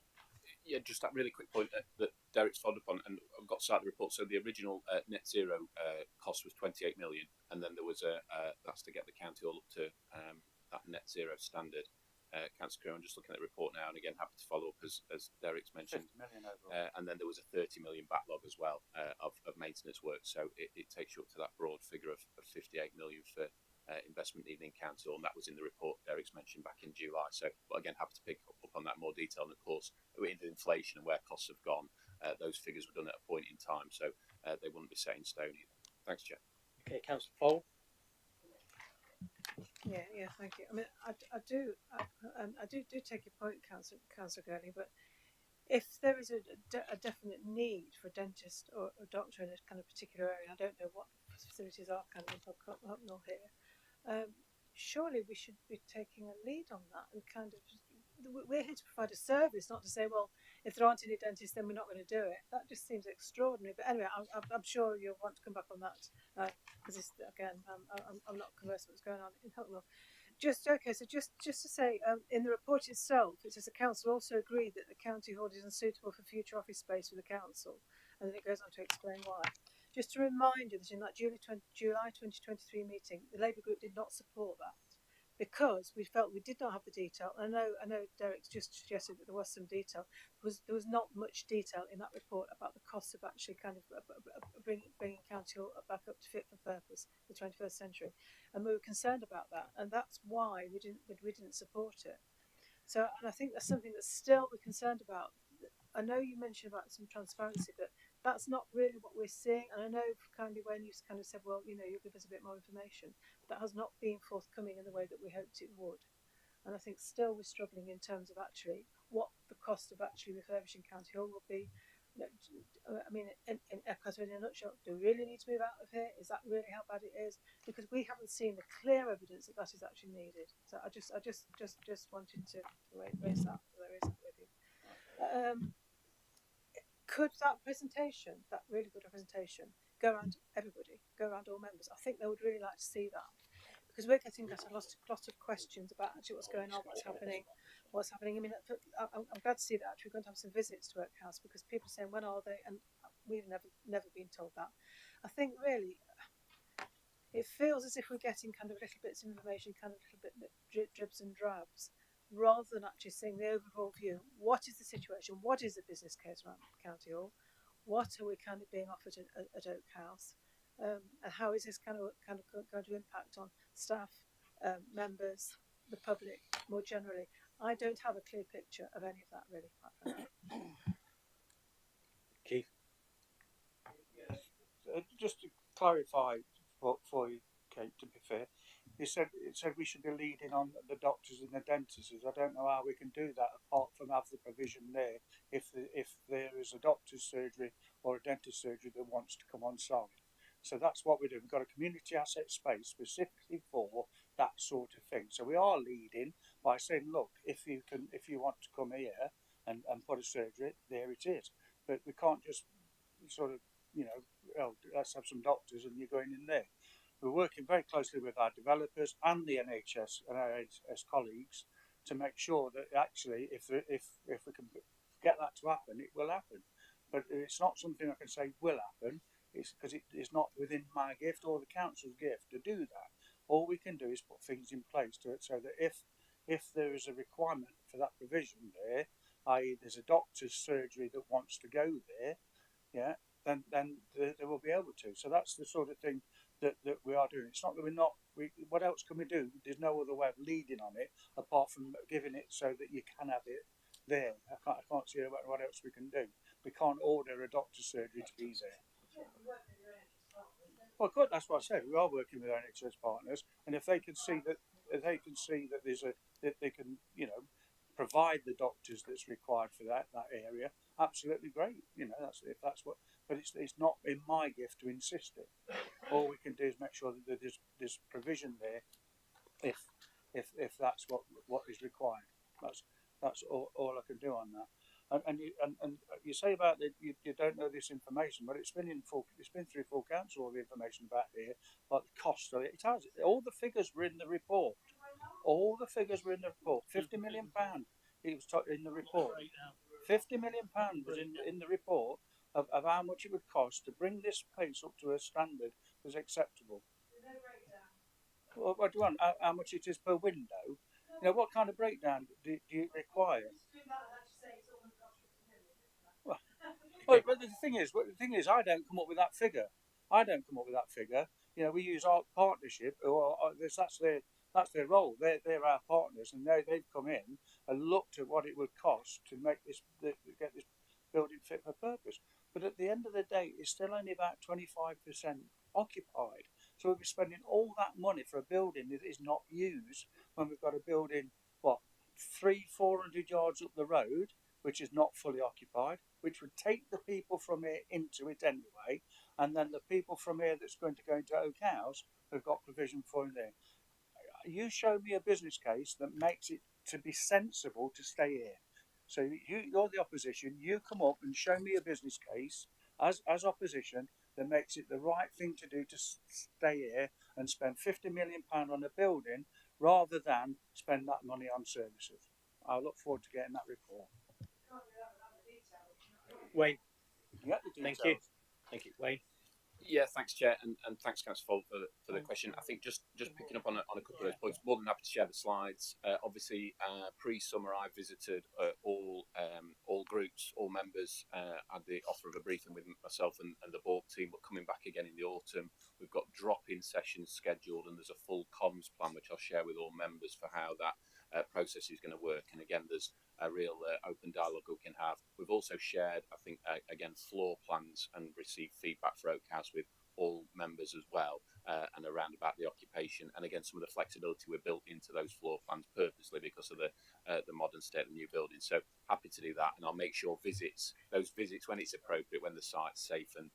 Speaker 11: Yeah, just that really quick point that Derek's followed up on, and I've got to cite the report. So the original net zero cost was 28 million, and then there was that's to get the county all up to that net zero standard. Councillor Crew, I'm just looking at the report now, and again, happy to follow up as Derek's mentioned.
Speaker 6: 50 million overall.
Speaker 11: And then there was a 30 million backlog as well of maintenance work. So it takes you up to that broad figure of 58 million for investment needed in council, and that was in the report Derek's mentioned back in July. So, but again, happy to pick up on that more detail. And of course, with inflation and where costs have gone, those figures were done at a point in time, so they wouldn't be set in stone either. Thanks, Chair.
Speaker 1: Okay, Councillor Poll.
Speaker 3: Yeah, thank you. I mean, I do take your point, Councillor Gurley, but if there is a definite need for a dentist or a doctor in a kind of particular area, I don't know what facilities are kind of in Hucknall here, surely we should be taking a lead on that and kind of. We're here to provide a service, not to say, well, if there aren't any dentists, then we're not going to do it. That just seems extraordinary. But anyway, I'm sure you'll want to come back on that because again, I'm not conversant with what's going on in Hucknall. Just to say, in the report itself, it says the council also agreed that the county hall is unsuitable for future office space for the council, and then it goes on to explain why. Just to remind you that in that July 2023 meeting, the Labour group did not support that, because we felt we did not have the detail. I know Derek's just suggested that there was some detail. There was not much detail in that report about the costs of actually kind of bringing County Hall back up to fit for purpose in the 21st century, and we were concerned about that, and that's why we didn't support it. So, and I think that's something that still we're concerned about. I know you mentioned about some transparency, but that's not really what we're seeing. And I know kindly when you kind of said, well, you'll give us a bit more information. That has not been forthcoming in the way that we hoped it would. And I think still we're struggling in terms of actually what the cost of actually refurbishing County Hall will be. I mean, in a nutshell, do we really need to move out of here? Is that really how bad it is? Because we haven't seen the clear evidence that is actually needed. So I just wanted to raise that. There is with you. Could that presentation, that really good presentation, go around everybody, go around all members? I think they would really like to see that, because we're getting a lot of questions about actually what's going on, what's happening. what's happening. I mean, I'm glad to see that actually we're going to have some visits to Oak House, because people are saying, when are they? And we've never been told that. I think really it feels as if we're getting kind of little bits of information, kind of little bit dribs and drabs, rather than actually seeing the overall view. What is the situation? What is the business case around County Hall? What are we kind of being offered at Oak House? And how is this kind of going to impact on staff, members, the public more generally? I don't have a clear picture of any of that really.
Speaker 1: Keith?
Speaker 6: Yes. Just to clarify for you, Kate, to be fair, it said we should be leading on the doctors and the dentists. I don't know how we can do that apart from have the provision there if there is a doctor's surgery or a dentist surgery that wants to come on site. So that's what we're doing. We've got a community asset space specifically for that sort of thing. So we are leading by saying, look, if you want to come here and put a surgery, there it is. But we can't just sort of, oh, let's have some doctors and you're going in there. We're working very closely with our developers and the NHS and our NHS colleagues to make sure that actually, if we can get that to happen, it will happen. But it's not something I can say will happen. It's because it is not within my gift or the council's gift to do that. All we can do is put things in place so that if there is a requirement for that provision there, i.e. there's a doctor's surgery that wants to go there, yeah, then they will be able to. So that's the sort of thing that we are doing. It's not that what else can we do? There's no other way of leading on it apart from giving it so that you can have it there. I can't see what else we can do. We can't order a doctor's surgery to be there. Well, good. That's what I said. We are working with our NHS partners, and if they can see that that they can, provide the doctors that's required for that area, absolutely great. That's what. But it's not in my gift to insist it. All we can do is make sure that there's provision there, if that's what is required. That's all I can do on that. And you say about that you don't know this information, but it's been through full council, all the information about here, like the cost of it. It has all the figures were in the report. All the figures were in the report. £50 million. It was in the report. £50 million was in the report of how much it would cost to bring this place up to a standard that's acceptable. Well, what do you want? How much it is per window? What kind of breakdown do you require? Well, but the thing is, I don't come up with that figure. We use our partnership, or that's their role. They're our partners, and they've come in and looked at what it would cost to get this building fit for purpose. But at the end of the day, it's still only about 25% occupied. So we'll be spending all that money for a building that is not used when we've got a building 300-400 yards up the road, which is not fully occupied, which would take the people from here into it anyway, and then the people from here that's going to go into Oak House have got provision for them there. You show me a business case that makes it to be sensible to stay here. So you're the opposition. You come up and show me a business case as opposition that makes it the right thing to do to stay here and spend £50 million on a building rather than spend that money on services. I look forward to getting that report.
Speaker 1: Wayne.
Speaker 6: Thank you.
Speaker 1: Wayne.
Speaker 11: Yeah, thanks, Chair, and thanks, Councillor Fold, for the question. I think just picking up on a couple of those points, more than happy to share the slides. Obviously, pre-summer, I visited all groups, all members, had the offer of a briefing with myself and the board team, but coming back again in the autumn, we've got drop-in sessions scheduled, and there's a full comms plan, which I'll share with all members for how that process is going to work. And again, there's a real open dialogue we can have. We've also shared, I think, again, floor plans and received feedback for Oak House with all members as well, and around about the occupation. And again, some of the flexibility we're built into those floor plans purposely because of the modern state of the new building. So happy to do that, and I'll make sure those visits when it's appropriate, when the site's safe and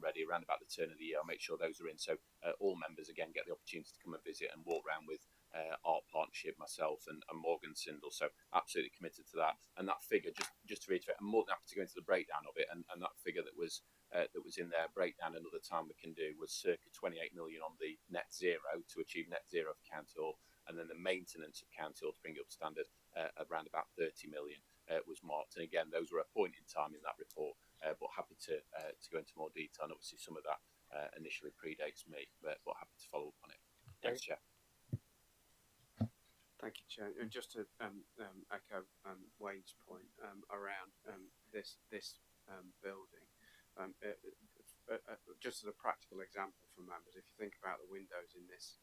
Speaker 11: ready around about the turn of the year, I'll make sure those are in. So all members again get the opportunity to come and visit and walk around with Art Partnership, myself and Morgan Sindel. So absolutely committed to that. And that figure, just to reiterate, I'm more than happy to go into the breakdown of it. And that figure that was in there, breakdown another time we can do, was circa 28 million on the net zero to achieve net zero for County Hall, and then the maintenance of County Hall to bring it up to standard around about 30 million was marked. And again, those were a point in time in that report, but happy to go into more detail. And obviously, some of that initially predates me, but happy to follow up on it. Thanks, Chair.
Speaker 12: Thank you, Chair. And just to echo Wayne's point around this building, just as a practical example for members, if you think about the windows in this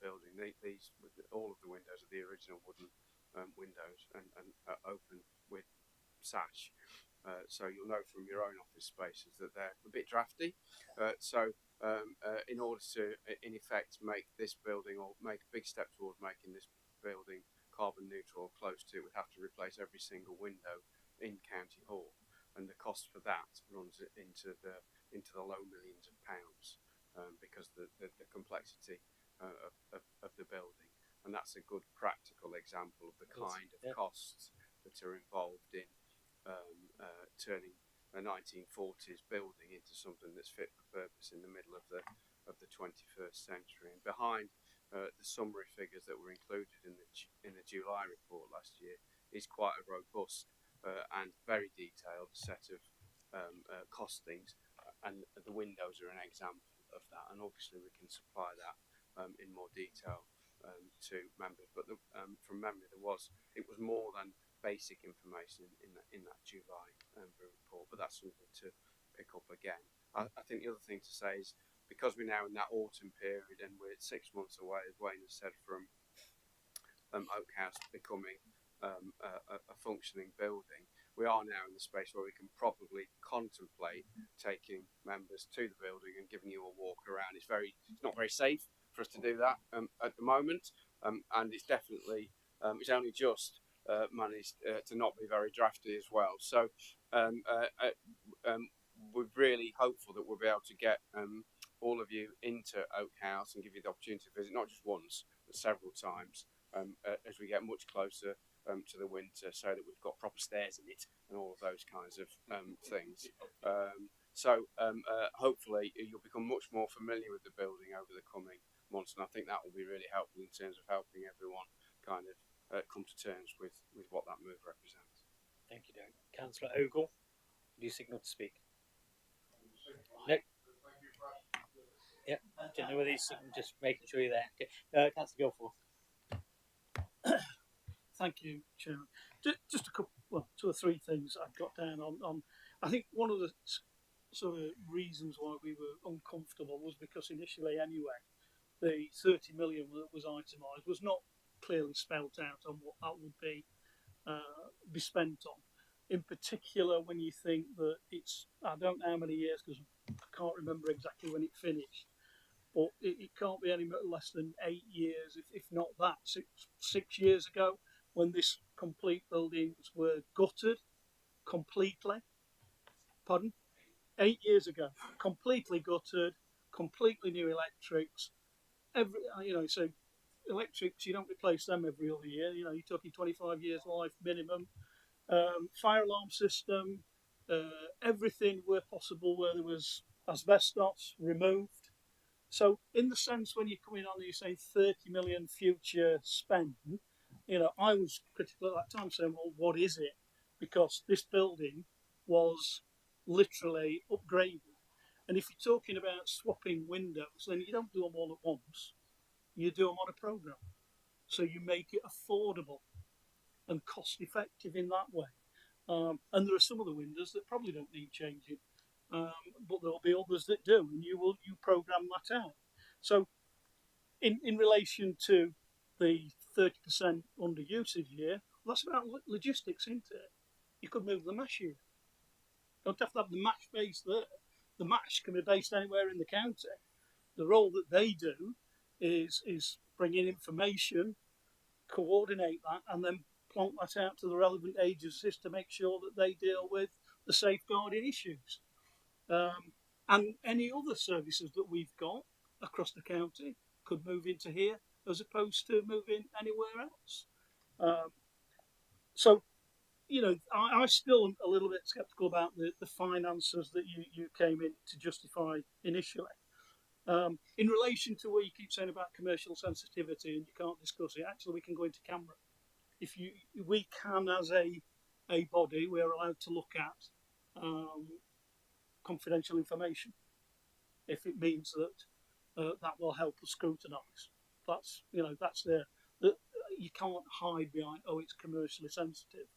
Speaker 12: building, these all of the windows are the original wooden windows and open with sash. So you'll know from your own office spaces that they're a bit drafty. In order to, in effect, make this building or make a big step towards making this building carbon neutral or close to, we'd have to replace every single window in County Hall, and the cost for that runs into the low millions of pounds because the complexity of the building, and that's a good practical example of the kind of costs that are involved in turning a 1940s building into something that's fit for purpose in the middle of the 21st century. And behind the summary figures that were included in the July report last year is quite a robust and very detailed set of costings, and the windows are an example of that. And obviously we can supply that in more detail to members. But from memory, it was more than basic information in that July report. But that's something to pick up again. I think the other thing to say is, because we're now in that autumn period and we're 6 months away, as Wayne has said, from Oak House becoming a functioning building, we are now in the space where we can probably contemplate taking members to the building and giving you a walk around. It's not very safe for us to do that at the moment, and it's definitely it's only just managed to not be very drafty as well. So we're really hopeful that we'll be able to get all of you into Oak House and give you the opportunity to visit not just once but several times as we get much closer to the winter, so that we've got proper stairs in it and all of those kinds of things. Hopefully you'll become much more familiar with the building over the coming months, and I think that will be really helpful in terms of helping everyone kind of come to terms with what that move represents.
Speaker 1: Thank you, Derek. Councillor Ogle, do you signal to speak? No. Yeah, don't know whether he's just making sure you're there. Okay. Councillor Guilford.
Speaker 8: Thank you, Chairman. Just a couple, two or three things I've got down on. I think one of the sort of reasons why we were uncomfortable was because initially, anyway, the 30 million that was itemised was not clearly spelt out on what that would be spent on. In particular, when you think that it's, I don't know how many years, because I can't remember exactly when it finished, but it can't be any less than 8 years, if not that, six years ago, when this complete buildings were gutted completely. Pardon? 8 years ago, completely gutted, completely new electrics. So electrics, you don't replace them every other year. You're talking 25 years life minimum. Fire alarm system, everything where possible where there was asbestos removed. So in the sense when you come in on and you say 30 million future spend, I was critical at that time saying, well, what is it? Because this building was literally upgraded. And if you're talking about swapping windows, then you don't do them all at once. You do them on a programme. So you make it affordable and cost effective in that way. And there are some of the windows that probably don't need changing, but there'll be others that do, and you program that out. So in relation to the 30% under usage here, that's about logistics, isn't it? You could move the mash here. You don't have to have the mash base there. The mash can be based anywhere in the county. The role that they do is bring in information, coordinate that, and then plonk that out to the relevant agencies to make sure that they deal with the safeguarding issues. And any other services that we've got across the county could move into here as opposed to moving anywhere else. I'm still a little bit sceptical about the finances that you came in to justify initially. In relation to what you keep saying about commercial sensitivity and you can't discuss it, actually we can go into camera. We can, as a body, we are allowed to look at confidential information if it means that that will help us scrutinise. That's there. You can't hide behind, oh, it's commercially sensitive.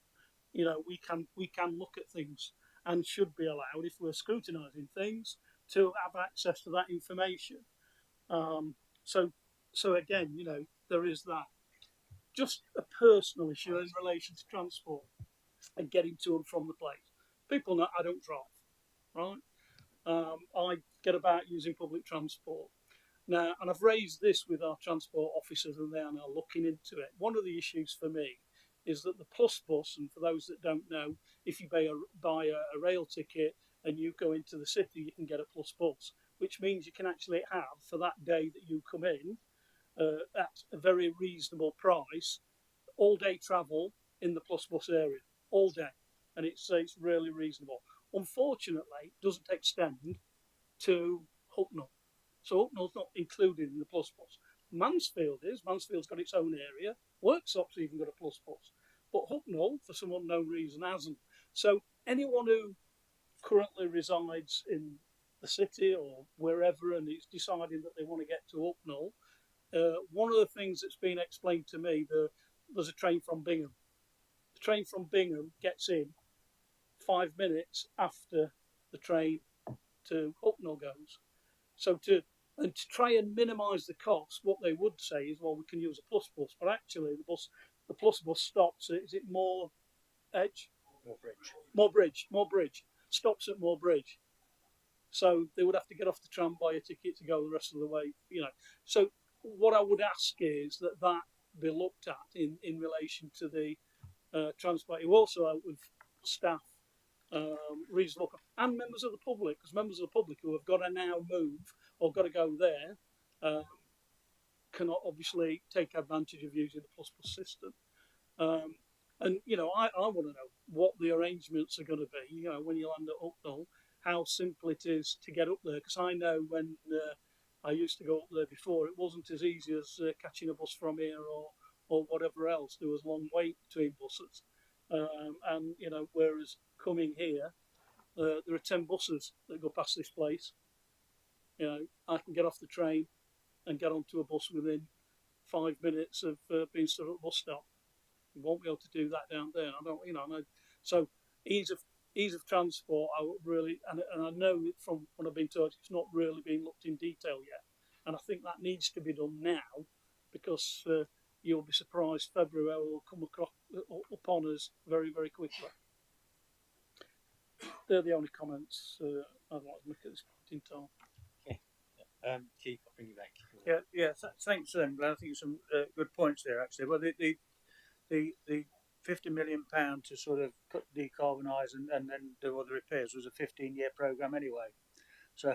Speaker 8: We can look at things and should be allowed, if we're scrutinising things, to have access to that information. So again, there is that. Just a personal issue in relation to transport and getting to and from the place. People know I don't drive, right? I get about using public transport. Now, and I've raised this with our transport officers and they are now looking into it. One of the issues for me is that the Plus Bus, and for those that don't know, if you buy a rail ticket and you go into the city, you can get a Plus Bus, which means you can actually have, for that day that you come in, at a very reasonable price, all day travel in the Plus Bus area, all day. And it's really reasonable. Unfortunately, it doesn't extend to Hucknall. So Hucknall's not included in the Plus Bus. Mansfield is. Mansfield's got its own area. Worksop's even got a Plus Bus. But Hucknall, for some unknown reason, hasn't. So anyone who currently resides in the city or wherever and is deciding that they want to get to Hucknall, one of the things that's been explained to me, there's a train from Bingham. The train from Bingham gets in 5 minutes after the train to Hucknall goes. So to try and minimise the cost, what they would say is, well, we can use a Plus Bus, but actually the Plus Bus stops at, is it More Edge? More Bridge. Stops at More Bridge. So they would have to get off the tram, buy a ticket to go the rest of the way, So what I would ask is that be looked at in relation to the transport. You also out with staff, reasonable, and members of the public, because members of the public who have got to now move or got to go there cannot obviously take advantage of using the Plus Bus system. And I want to know what the arrangements are going to be. When you land at Hucknall, how simple it is to get up there. Because I know when I used to go up there before, it wasn't as easy as catching a bus from here or whatever else. There was a long wait between buses, and whereas coming here, there are 10 buses that go past this place. I can get off the train and get onto a bus within 5 minutes of being stood at the bus stop. You won't be able to do that down there. I don't, so ease of transport. I would really, and I know from what I've been told, it's not really been looked in detail yet, and I think that needs to be done now, because you'll be surprised February will come upon us very, very quickly. They're the only comments I'd like to make at this point in time.
Speaker 1: Okay. Keith, I'll bring you back.
Speaker 6: Yeah. Thanks, Glenn. I think some good points there actually. Well, the £50 million to sort of decarbonise and then do other repairs was a 15-year programme anyway. So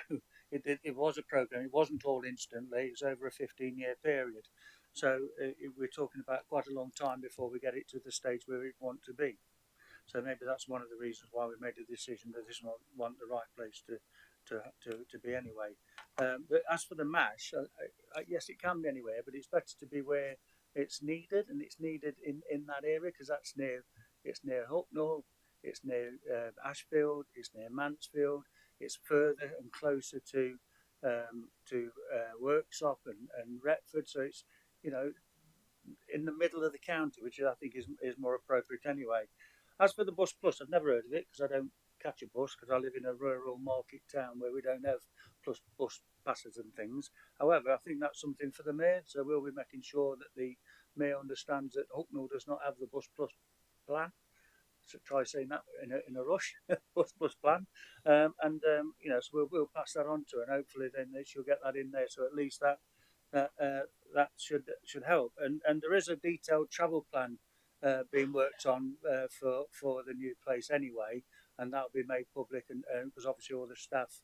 Speaker 6: it was a programme. It wasn't all instantly. It was over a 15-year period. So we're talking about quite a long time before we get it to the stage where we want to be. So maybe that's one of the reasons why we made the decision that this wasn't the right place to be anyway. But as for the MASH, yes, it can be anywhere, but it's better to be where it's needed, and it's needed in that area, because it's near Hucknall, it's near Ashfield, it's near Mansfield, it's further and closer to Worksop and Retford, so it's in the middle of the county, which I think is more appropriate anyway. As for the Bus Plus, I've never heard of it because I don't catch a bus, because I live in a rural market town where we don't have bus passes and things. However, I think that's something for the Mayor, so we'll be making sure that the Mayor understands that Hucknall does not have the Bus Plus plan. So try saying that in a rush, Bus Plus plan, so we'll pass that on to her, and hopefully then she'll get that in there. So at least that should help. And there is a detailed travel plan being worked on for the new place anyway, and that'll be made public, and because obviously all the staff,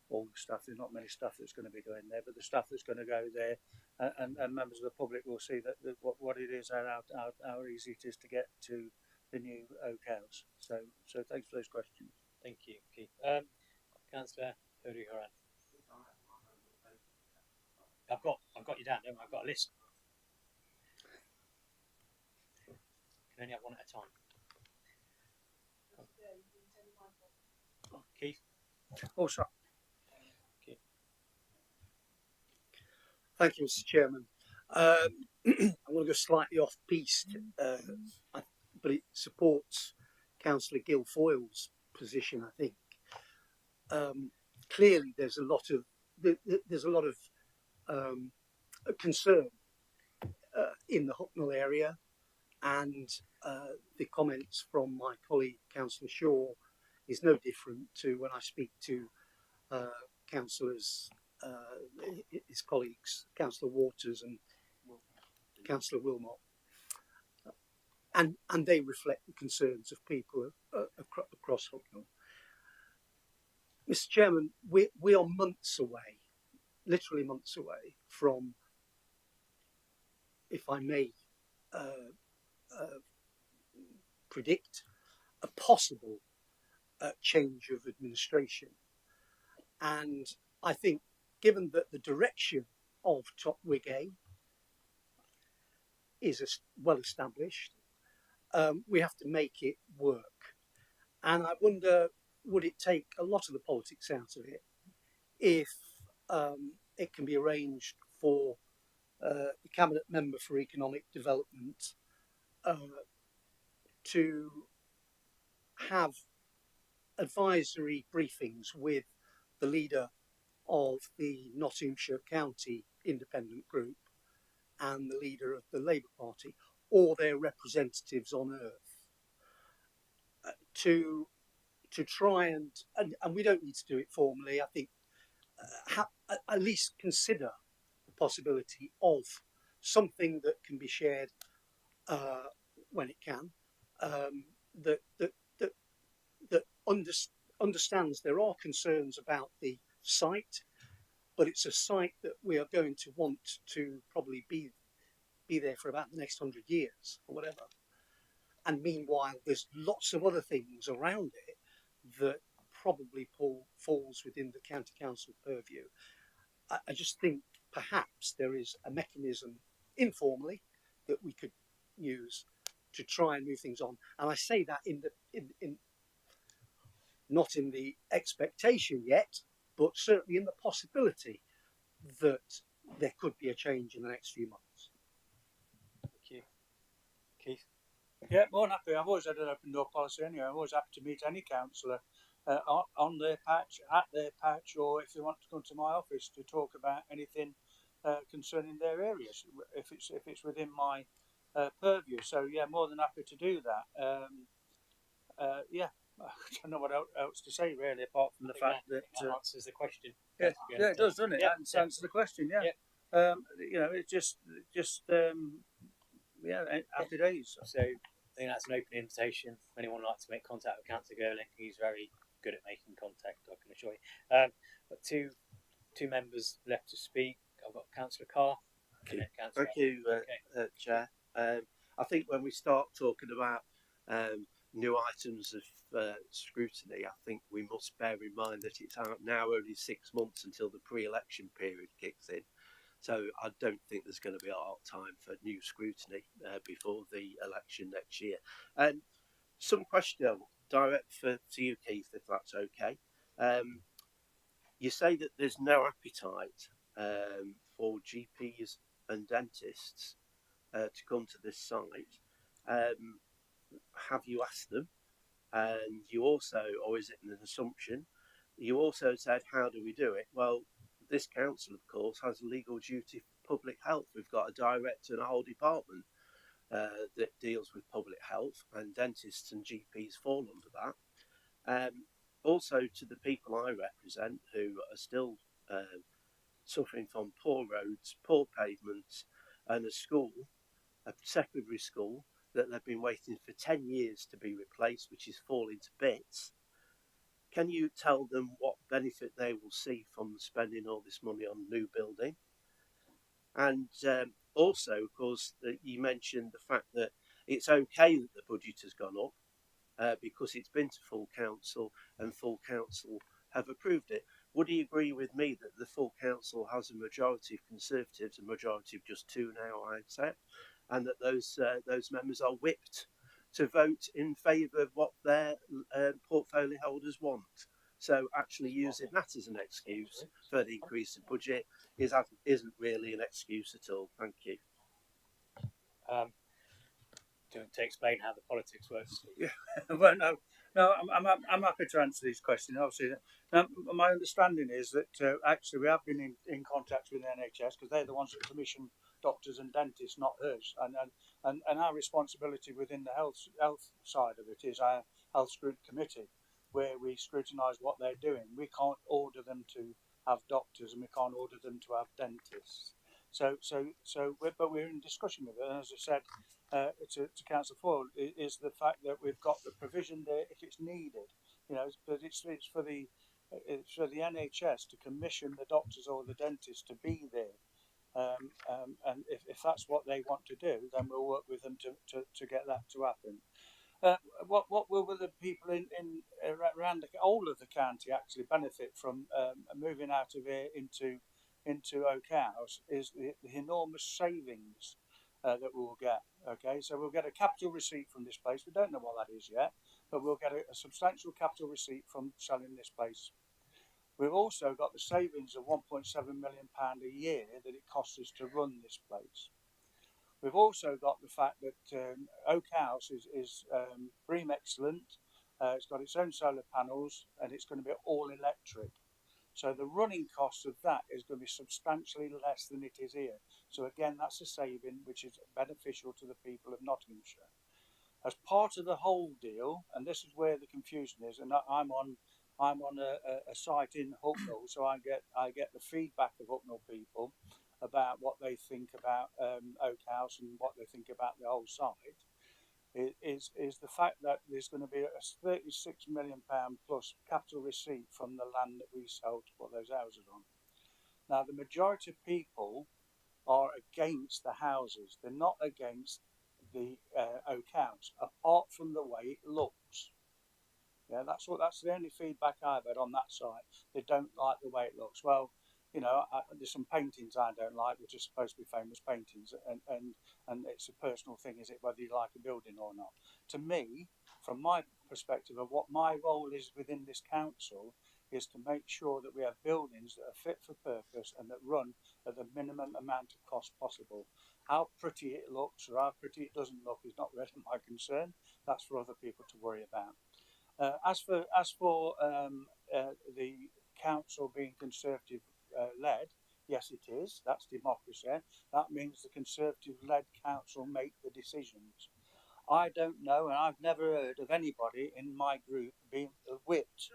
Speaker 6: there's not many staff that's going to be going there, but the staff that's going to go there and members of the public will see that what it is and how easy it is to get to the new Oak House. So thanks for those questions.
Speaker 1: Thank you, Keith. Councillor Horan. I've got you down, don't I? I've got a list. Can only have one at a time. Keith.
Speaker 8: Oh, sorry.
Speaker 1: Okay.
Speaker 8: Thank you, Mr. Chairman. I'm going to go slightly off piste, but it supports Councillor Guilfoyle's position. I think clearly there's a lot of concern in the Hucknall area, and the comments from my colleague Councillor Shaw is no different to when I speak to councillors, his colleagues, Councillor Waters and Councillor Wilmot, and they reflect the concerns of people across Hucknall. Mr. Chairman, we are months away, literally months away from, if I may predict, a possible change of administration. And I think, given that the direction of Top Wigay is well established, we have to make it work. And I wonder, would it take a lot of the politics out of it if it can be arranged for the Cabinet Member for Economic Development to have advisory briefings with the leader of the Nottinghamshire County Independent Group and the leader of the Labour Party, or their representatives on earth, to try and we don't need to do it formally. I think at least consider the possibility of something that can be shared when it can, that understands there are concerns about the site, but it's a site that we are going to want to probably be there for about the next 100 years or whatever. And meanwhile, there's lots of other things around it that probably falls within the county council purview. I just think perhaps there is a mechanism informally that we could use to try and move things on. And I say that in not in the expectation yet, but certainly in the possibility that there could be a change in the next few months.
Speaker 1: Thank you. Keith.
Speaker 6: Yeah, more than happy. I've always had an open door policy anyway. I'm always happy to meet any councillor on their patch, at their patch, or if they want to come to my office to talk about anything concerning their areas, if it's within my purview. So yeah, more than happy to do that. Yeah, I don't know what else to say really, apart from the fact that
Speaker 1: answers the question.
Speaker 6: Yeah, it does, doesn't it?
Speaker 1: Yeah,
Speaker 6: That answers the question. Yeah. You know, it's just yeah, happy days.
Speaker 1: So I think that's an open invitation. If anyone would like to make contact with Councillor Girling, he's very good at making contact, I can assure you. But two members left to speak. I've got Councillor Carr.
Speaker 9: Thank you, Chair. I think when we start talking about new items of scrutiny, I think we must bear in mind that it's out now only 6 months until the pre-election period kicks in. So I don't think there's going to be a lot of time for new scrutiny before the election next year. Some question direct to you, Keith, if that's okay. You say that there's no appetite for GPs and dentists to come to this site. Have you asked them? And you also, or is it an assumption? You also said, how do we do it? Well, this council, of course, has a legal duty for public health. We've got a director and a whole department that deals with public health, and dentists and GPs fall under that. Also, to the people I represent who are still suffering from poor roads, poor pavements, and a school, a secondary school, that they've been waiting for 10 years to be replaced, which is falling to bits. Can you tell them what benefit they will see from spending all this money on new building? And also, of course, you mentioned the fact that it's okay that the budget has gone up because it's been to full council and full council have approved it. would he agree with me that the full council has a majority of Conservatives, a majority of just 2 now, I accept, and that those members are whipped to vote in favour of what their portfolio holders want? So actually using that as an excuse for the increase in budget isn't really an excuse at all. Thank you.
Speaker 1: To explain how the politics works.
Speaker 6: Yeah, well, no, I'm happy to answer these questions. Obviously, my understanding is that actually we have been in contact with the NHS because they're the ones that commission doctors and dentists, not us. And our responsibility within the health side of it is our health scrutiny committee, where we scrutinise what they're doing. We can't order them to have doctors, and we can't order them to have dentists. But we're in discussion with it. And as I said, to Council Ford is the fact that we've got the provision there if it's needed, but it's for the NHS to commission the doctors or the dentists to be there, and if that's what they want to do, then we'll work with them to get that to happen. What will the people in around the whole of the county actually benefit from moving out of here into Oak House is the enormous savings that we'll get. Okay, so we'll get a capital receipt from this place. We don't know what that is yet, but we'll get a substantial capital receipt from selling this place. We've also got the savings of £1.7 million a year that it costs us to run this place. We've also got the fact that Oak House is BREEAM excellent. It's got its own solar panels, and it's going to be all electric. So the running cost of that is going to be substantially less than it is here. So again, that's a saving which is beneficial to the people of Nottinghamshire. As part of the whole deal, and this is where the confusion is, and I'm on a site in Hucknall, so I get the feedback of Hucknall people about what they think about Oak House and what they think about the whole site. Is the fact that there's going to be a £36 million plus capital receipt from the land that we sell to put those houses on. Now, the majority of people are against the houses. They're not against the Oak House, apart from the way it looks. Yeah, that's the only feedback I've had on that site. They don't like the way it looks. Well, there's some paintings I don't like, which are supposed to be famous paintings, and it's a personal thing, is it, whether you like a building or not. To me, from my perspective of what my role is within this council, is to make sure that we have buildings that are fit for purpose and that run at the minimum amount of cost possible. How pretty it looks or how pretty it doesn't look is not really my concern. That's for other people to worry about. As for the council being Conservative led, yes, it is. That's democracy. That means the Conservative led council make the decisions. I don't know, and I've never heard of anybody in my group being whipped.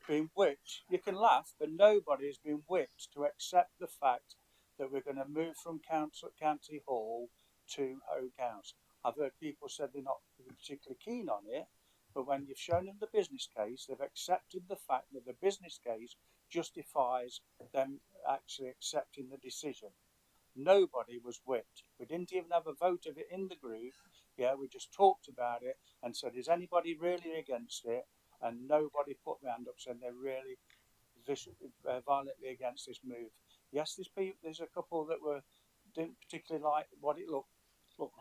Speaker 6: You can laugh, but nobody has been whipped to accept the fact that we're going to move from County Hall to Oak House. I've heard people say they're not particularly keen on it, but when you've shown them the business case, they've accepted the fact that the business case justifies them actually accepting the decision. Nobody was whipped. We didn't even have a vote of it in the group. Yeah, we just talked about it and said, is anybody really against it? And nobody put their hand up saying they're really violently against this move. Yes, there's a couple that didn't particularly like what it looked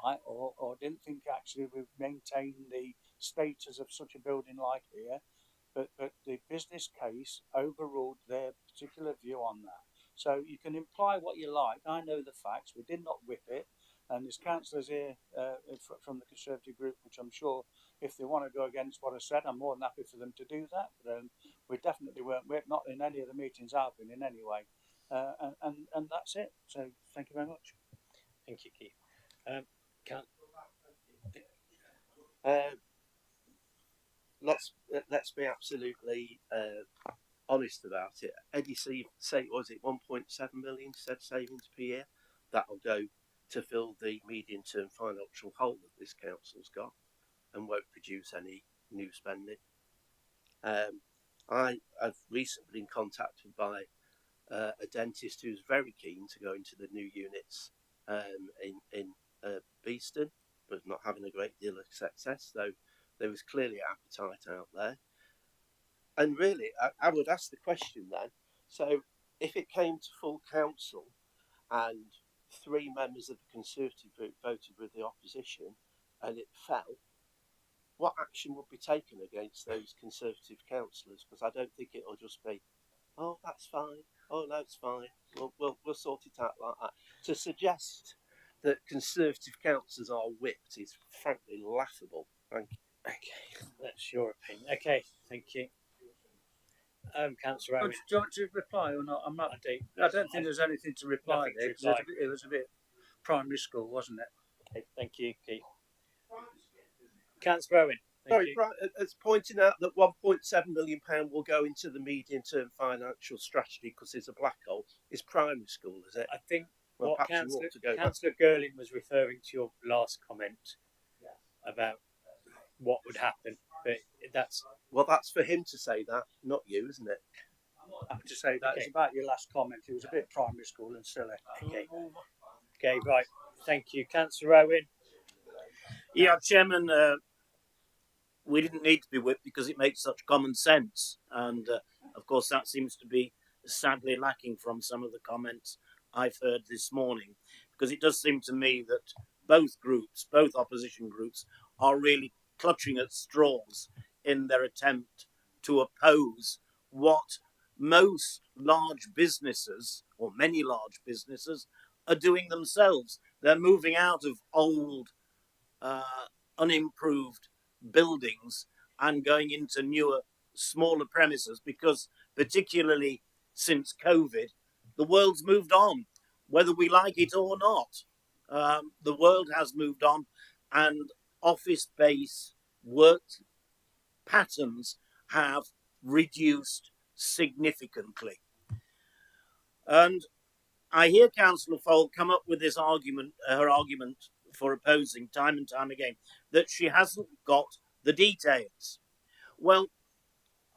Speaker 6: like, or didn't think actually we've maintained the status of such a building like here, but the business case overruled their particular view on that. So you can imply what you like. I know the facts. We did not whip it, and there's councillors here from the Conservative group, which I'm sure if they want to go against what I said, I'm more than happy for them to do that. But we definitely weren't whipped, not in any of the meetings I've been in anyway. And that's it. So thank you very much.
Speaker 1: Thank you, Keith.
Speaker 9: Let's be absolutely honest about it. Eddie say was it 1.7 million said savings per year? That'll go to fill the medium-term financial hole that this council's got, and won't produce any new spending. I've recently been contacted by a dentist who's very keen to go into the new units in Beeston, but not having a great deal of success. Though there was clearly appetite out there. And really, I would ask the question then. So, if it came to full council and 3 members of the Conservative group voted with the opposition and it fell, what action would be taken against those Conservative councillors? Because I don't think it'll just be, oh, that's fine. Oh, no, it's fine. We'll sort it out like that. To suggest that Conservative councillors are whipped is frankly laughable. Thank you.
Speaker 1: Okay, that's your opinion. Okay, thank you. Councillor
Speaker 6: Do
Speaker 1: Owen.
Speaker 6: you want to reply or not? I don't think there's anything to reply
Speaker 1: Nothing to
Speaker 6: there. 'Cause
Speaker 1: reply.
Speaker 6: it was a bit primary school, wasn't it?
Speaker 1: Okay, thank you, Keith. Councillor Owen. Thank
Speaker 9: Sorry,
Speaker 1: you.
Speaker 9: Brian, it's pointing out that £1.7 million will go into the medium-term financial strategy because it's a black hole. It's primary school, is it?
Speaker 1: I think
Speaker 9: Well,
Speaker 1: what
Speaker 9: perhaps you ought to go back.
Speaker 1: Councillor Girling was referring to your last comment about what would happen, but that's
Speaker 9: Well, that's for him to say that, not you, isn't it?
Speaker 6: I have to say that
Speaker 1: Okay.
Speaker 6: it's about your last comment. It was a bit primary school and silly.
Speaker 1: okay. Okay, right. Thank you, Councillor Owen.
Speaker 7: Yeah, Chairman, we didn't need to be whipped because it makes such common sense. And of course, that seems to be sadly lacking from some of the comments I've heard this morning. Because it does seem to me that both groups, both opposition groups, are really clutching at straws in their attempt to oppose what most large businesses, or many large businesses, are doing themselves. They're moving out of old, unimproved buildings and going into newer, smaller premises because, particularly since COVID, the world's moved on, whether we like it or not. The world has moved on, and office-based work patterns have reduced significantly. And I hear Councillor Fold come up with this argument, her argument for opposing time and time again, that she hasn't got the details. Well,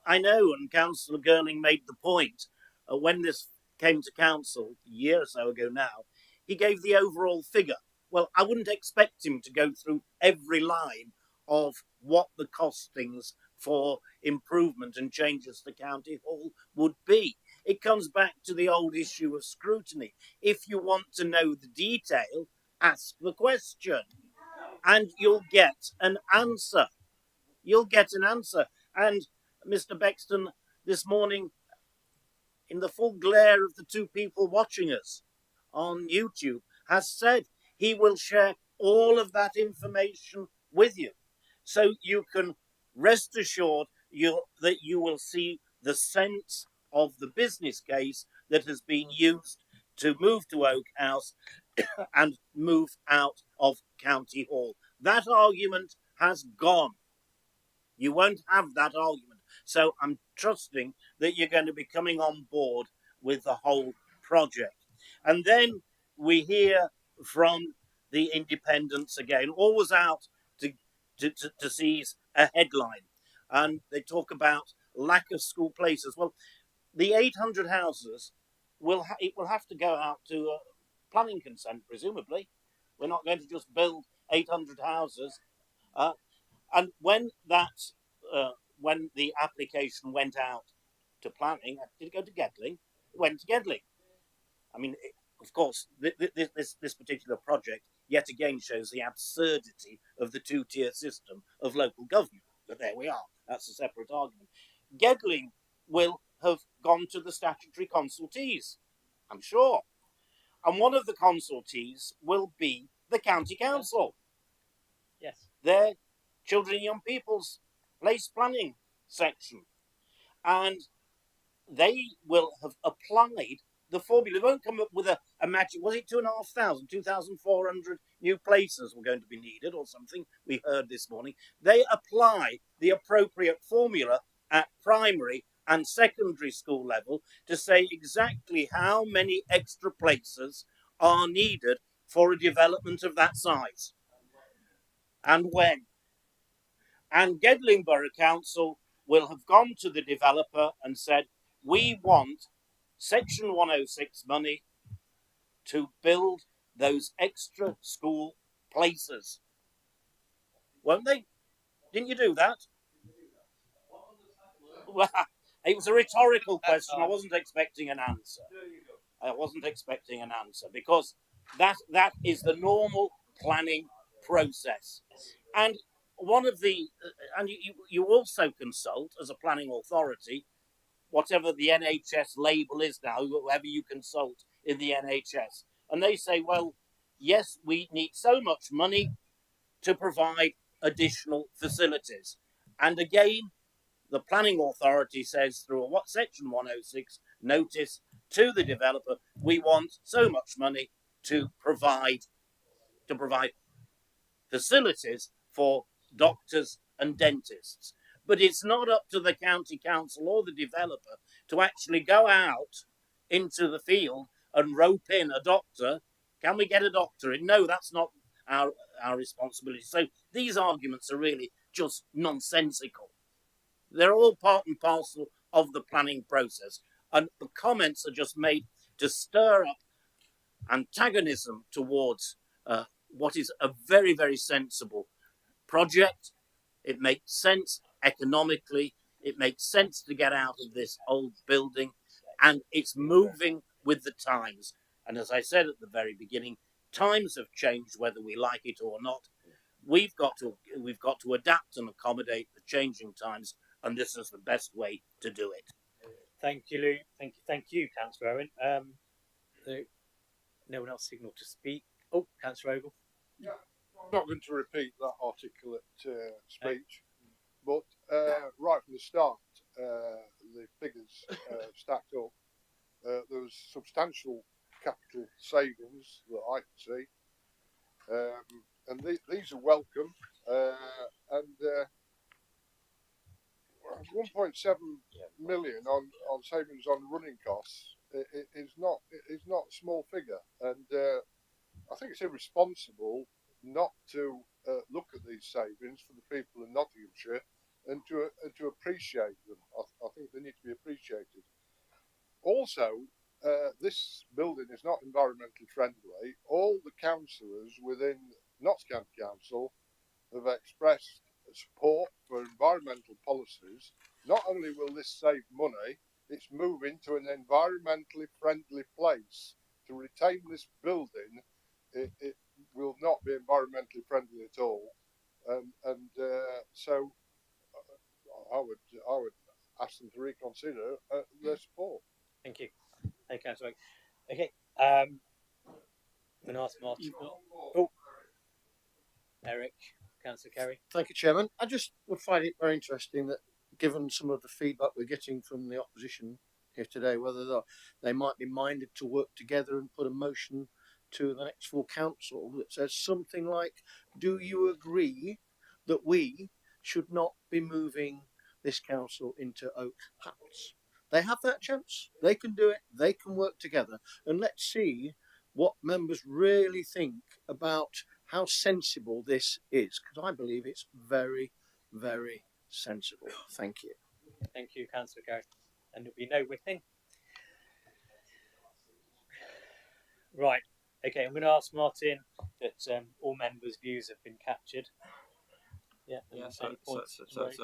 Speaker 7: I know, and Councillor Girling made the point, when this came to council a year or so ago now, he gave the overall figure. Well, I wouldn't expect him to go through every line of what the costings for improvement and changes to County Hall would be. It comes back to the old issue of scrutiny. If you want to know the detail, ask the question and you'll get an answer. You'll get an answer. And Mr. Bexton, this morning, in the full glare of the 2 people watching us on YouTube, has said he will share all of that information with you. So you can rest assured that you will see the sense of the business case that has been used to move to Oak House and move out of County Hall. That argument has gone. You won't have that argument. So I'm trusting that you're going to be coming on board with the whole project. And then we hear from the independents again, always out to seize a headline. And they talk about lack of school places. Well, the 800 houses, it will have to go out to planning consent, presumably. We're not going to just build 800 houses. And when the application went out to planning, did it go to Gedling? It went to Gedling. I mean, of course, this particular project yet again shows the absurdity of the 2-tier system of local government. But there we are. That's a separate argument. Gedling will have gone to the statutory consultees, I'm sure. And one of the consultees will be the county council.
Speaker 1: Yes.
Speaker 7: Their children and young people's place planning section. And they will have applied the formula. They won't come up with a magic, was it 2,500, 2,400 new places were going to be needed or something we heard this morning. They apply the appropriate formula at primary and secondary school level to say exactly how many extra places are needed for a development of that size and when. And Gedling Borough Council will have gone to the developer and said, we want Section 106 money to build those extra school places. Won't they? Didn't you do that? Well, it was a rhetorical question. I wasn't expecting an answer. I wasn't expecting an answer because that is the normal planning process. And one of the and you also consult as a planning authority, whatever the NHS label is now, whoever you consult in the NHS, and they say, well, yes, we need so much money to provide additional facilities, and again, the planning authority says through a section 106 notice to the developer, we want so much money to provide facilities for doctors and dentists. But it's not up to the county council or the developer to actually go out into the field and rope in a doctor. Can we get a doctor in? No, that's not our responsibility. So these arguments are really just nonsensical. They're all part and parcel of the planning process. And the comments are just made to stir up antagonism towards what is a very, very sensible project. It makes sense economically. It makes sense to get out of this old building, and it's moving with the times. And as I said at the very beginning, times have changed whether we like it or not. We've got to adapt and accommodate the changing times, and this is the best way to do it.
Speaker 1: Thank you, Lou. Thank you, Councillor Owen. No one else signalled to speak. Oh, Councillor Ogle.
Speaker 13: Yeah, I'm not going to repeat that articulate speech, but right from the start, the figures stacked up. There was substantial capital savings that I could see, and these are welcome. And 1.7 million on savings on running costs is not a small figure, and I think it's irresponsible not to look at these savings for the people in Nottinghamshire and to appreciate them. I think they need to be appreciated. Also, this building is not environmentally friendly. All the councillors within Notts County Council have expressed support for environmental policies. Not only will this save money, it's moving to an environmentally friendly place. To retain this building, it will not be environmentally friendly at all, so I would ask them to reconsider their support.
Speaker 1: Thank you. Thank you, Councillor. Okay. I'm going to ask Martin. Oh, Eric, Councillor Kerry.
Speaker 14: Thank you, Chairman. I just would find it very interesting that, given some of the feedback we're getting from the opposition here today, whether they might be minded to work together and put a motion to the next full council that says something like, do you agree that we should not be moving this council into Oak Panels? They have that chance. They can do it. They can work together. And let's see what members really think about how sensible this is, because I believe it's very, very sensible. Thank you.
Speaker 1: Thank you, Councillor Kerry. And there'll be no whipping. Right. Okay, I'm going to ask Martin that all members' views have been captured. Yeah.
Speaker 4: So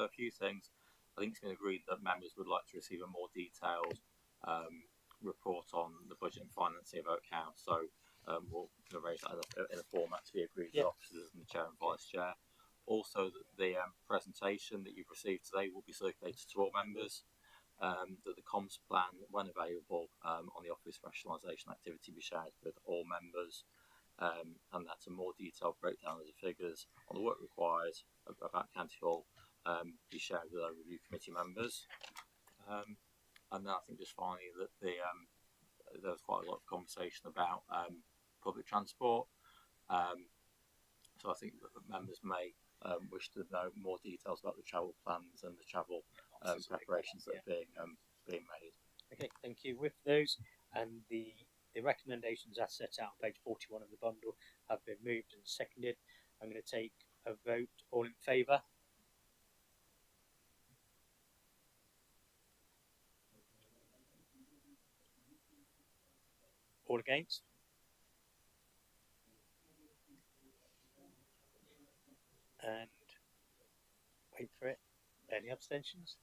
Speaker 4: a few things. I think it's been agreed that members would like to receive a more detailed report on the budget and financing of Oak House. So we'll arrange that in a format to be agreed with officers and the chair and vice chair. Also, the presentation that you've received today will be circulated to all members. That the comms plan, when available, on the office rationalisation activity, be shared with all members, and that's a more detailed breakdown of the figures on the work required about County Hall, be shared with our review committee members. And then I think just finally that there was quite a lot of conversation about public transport. So I think that the members may wish to know more details about the travel plans and the travel preparations that are being made.
Speaker 1: Okay, thank you. With those and the recommendations as set out on page 41 of the bundle have been moved and seconded, I'm going to take a vote. All in favour? All against? And wait for it. Any abstentions?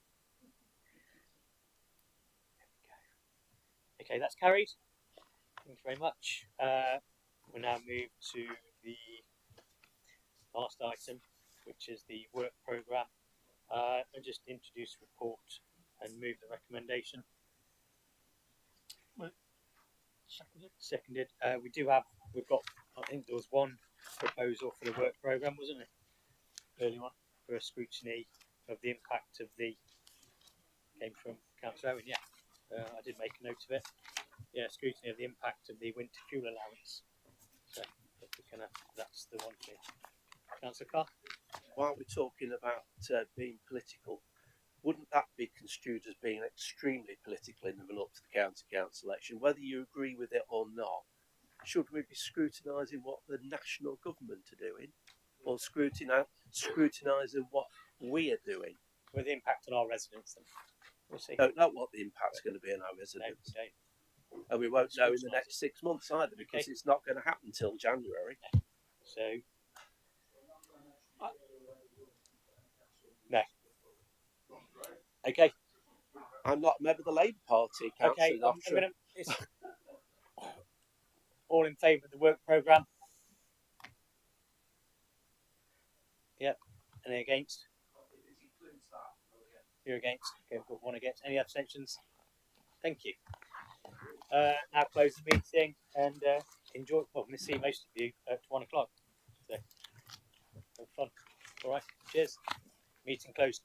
Speaker 1: Okay, that's carried. Thank you very much. We now move to the last item, which is the work programme. And just introduce report and move the recommendation. Seconded. We've got. I think there was one proposal for the work programme, wasn't it? Early one for a scrutiny of the impact of the. Came from Councillor Owen. Yeah, I did make a note of it. Yeah, scrutiny of the impact of the winter fuel allowance. So if we can, that's the one thing. Councillor Carr.
Speaker 9: While we're talking about being political, wouldn't that be construed as being extremely political in the run up to the county council election? Whether you agree with it or not, should we be scrutinising what the national government are doing, or scrutinising what we are doing?
Speaker 1: With the impact on our residents, then we'll see.
Speaker 9: Don't know what the impact's going to be on our residents, and we won't know in the next 6 months either, because it's not going to happen till January.
Speaker 1: So, no. Okay.
Speaker 9: I'm not a member of the Labour Party.
Speaker 1: Okay, it's all in favour of the work programme? Yep. Any against? You're against. Okay, we've got one against. Any abstentions? Thank you. Now close the meeting and enjoy. Well, I'm going to see most of you at 1 o'clock. So, have fun. All right. Cheers. Meeting closed.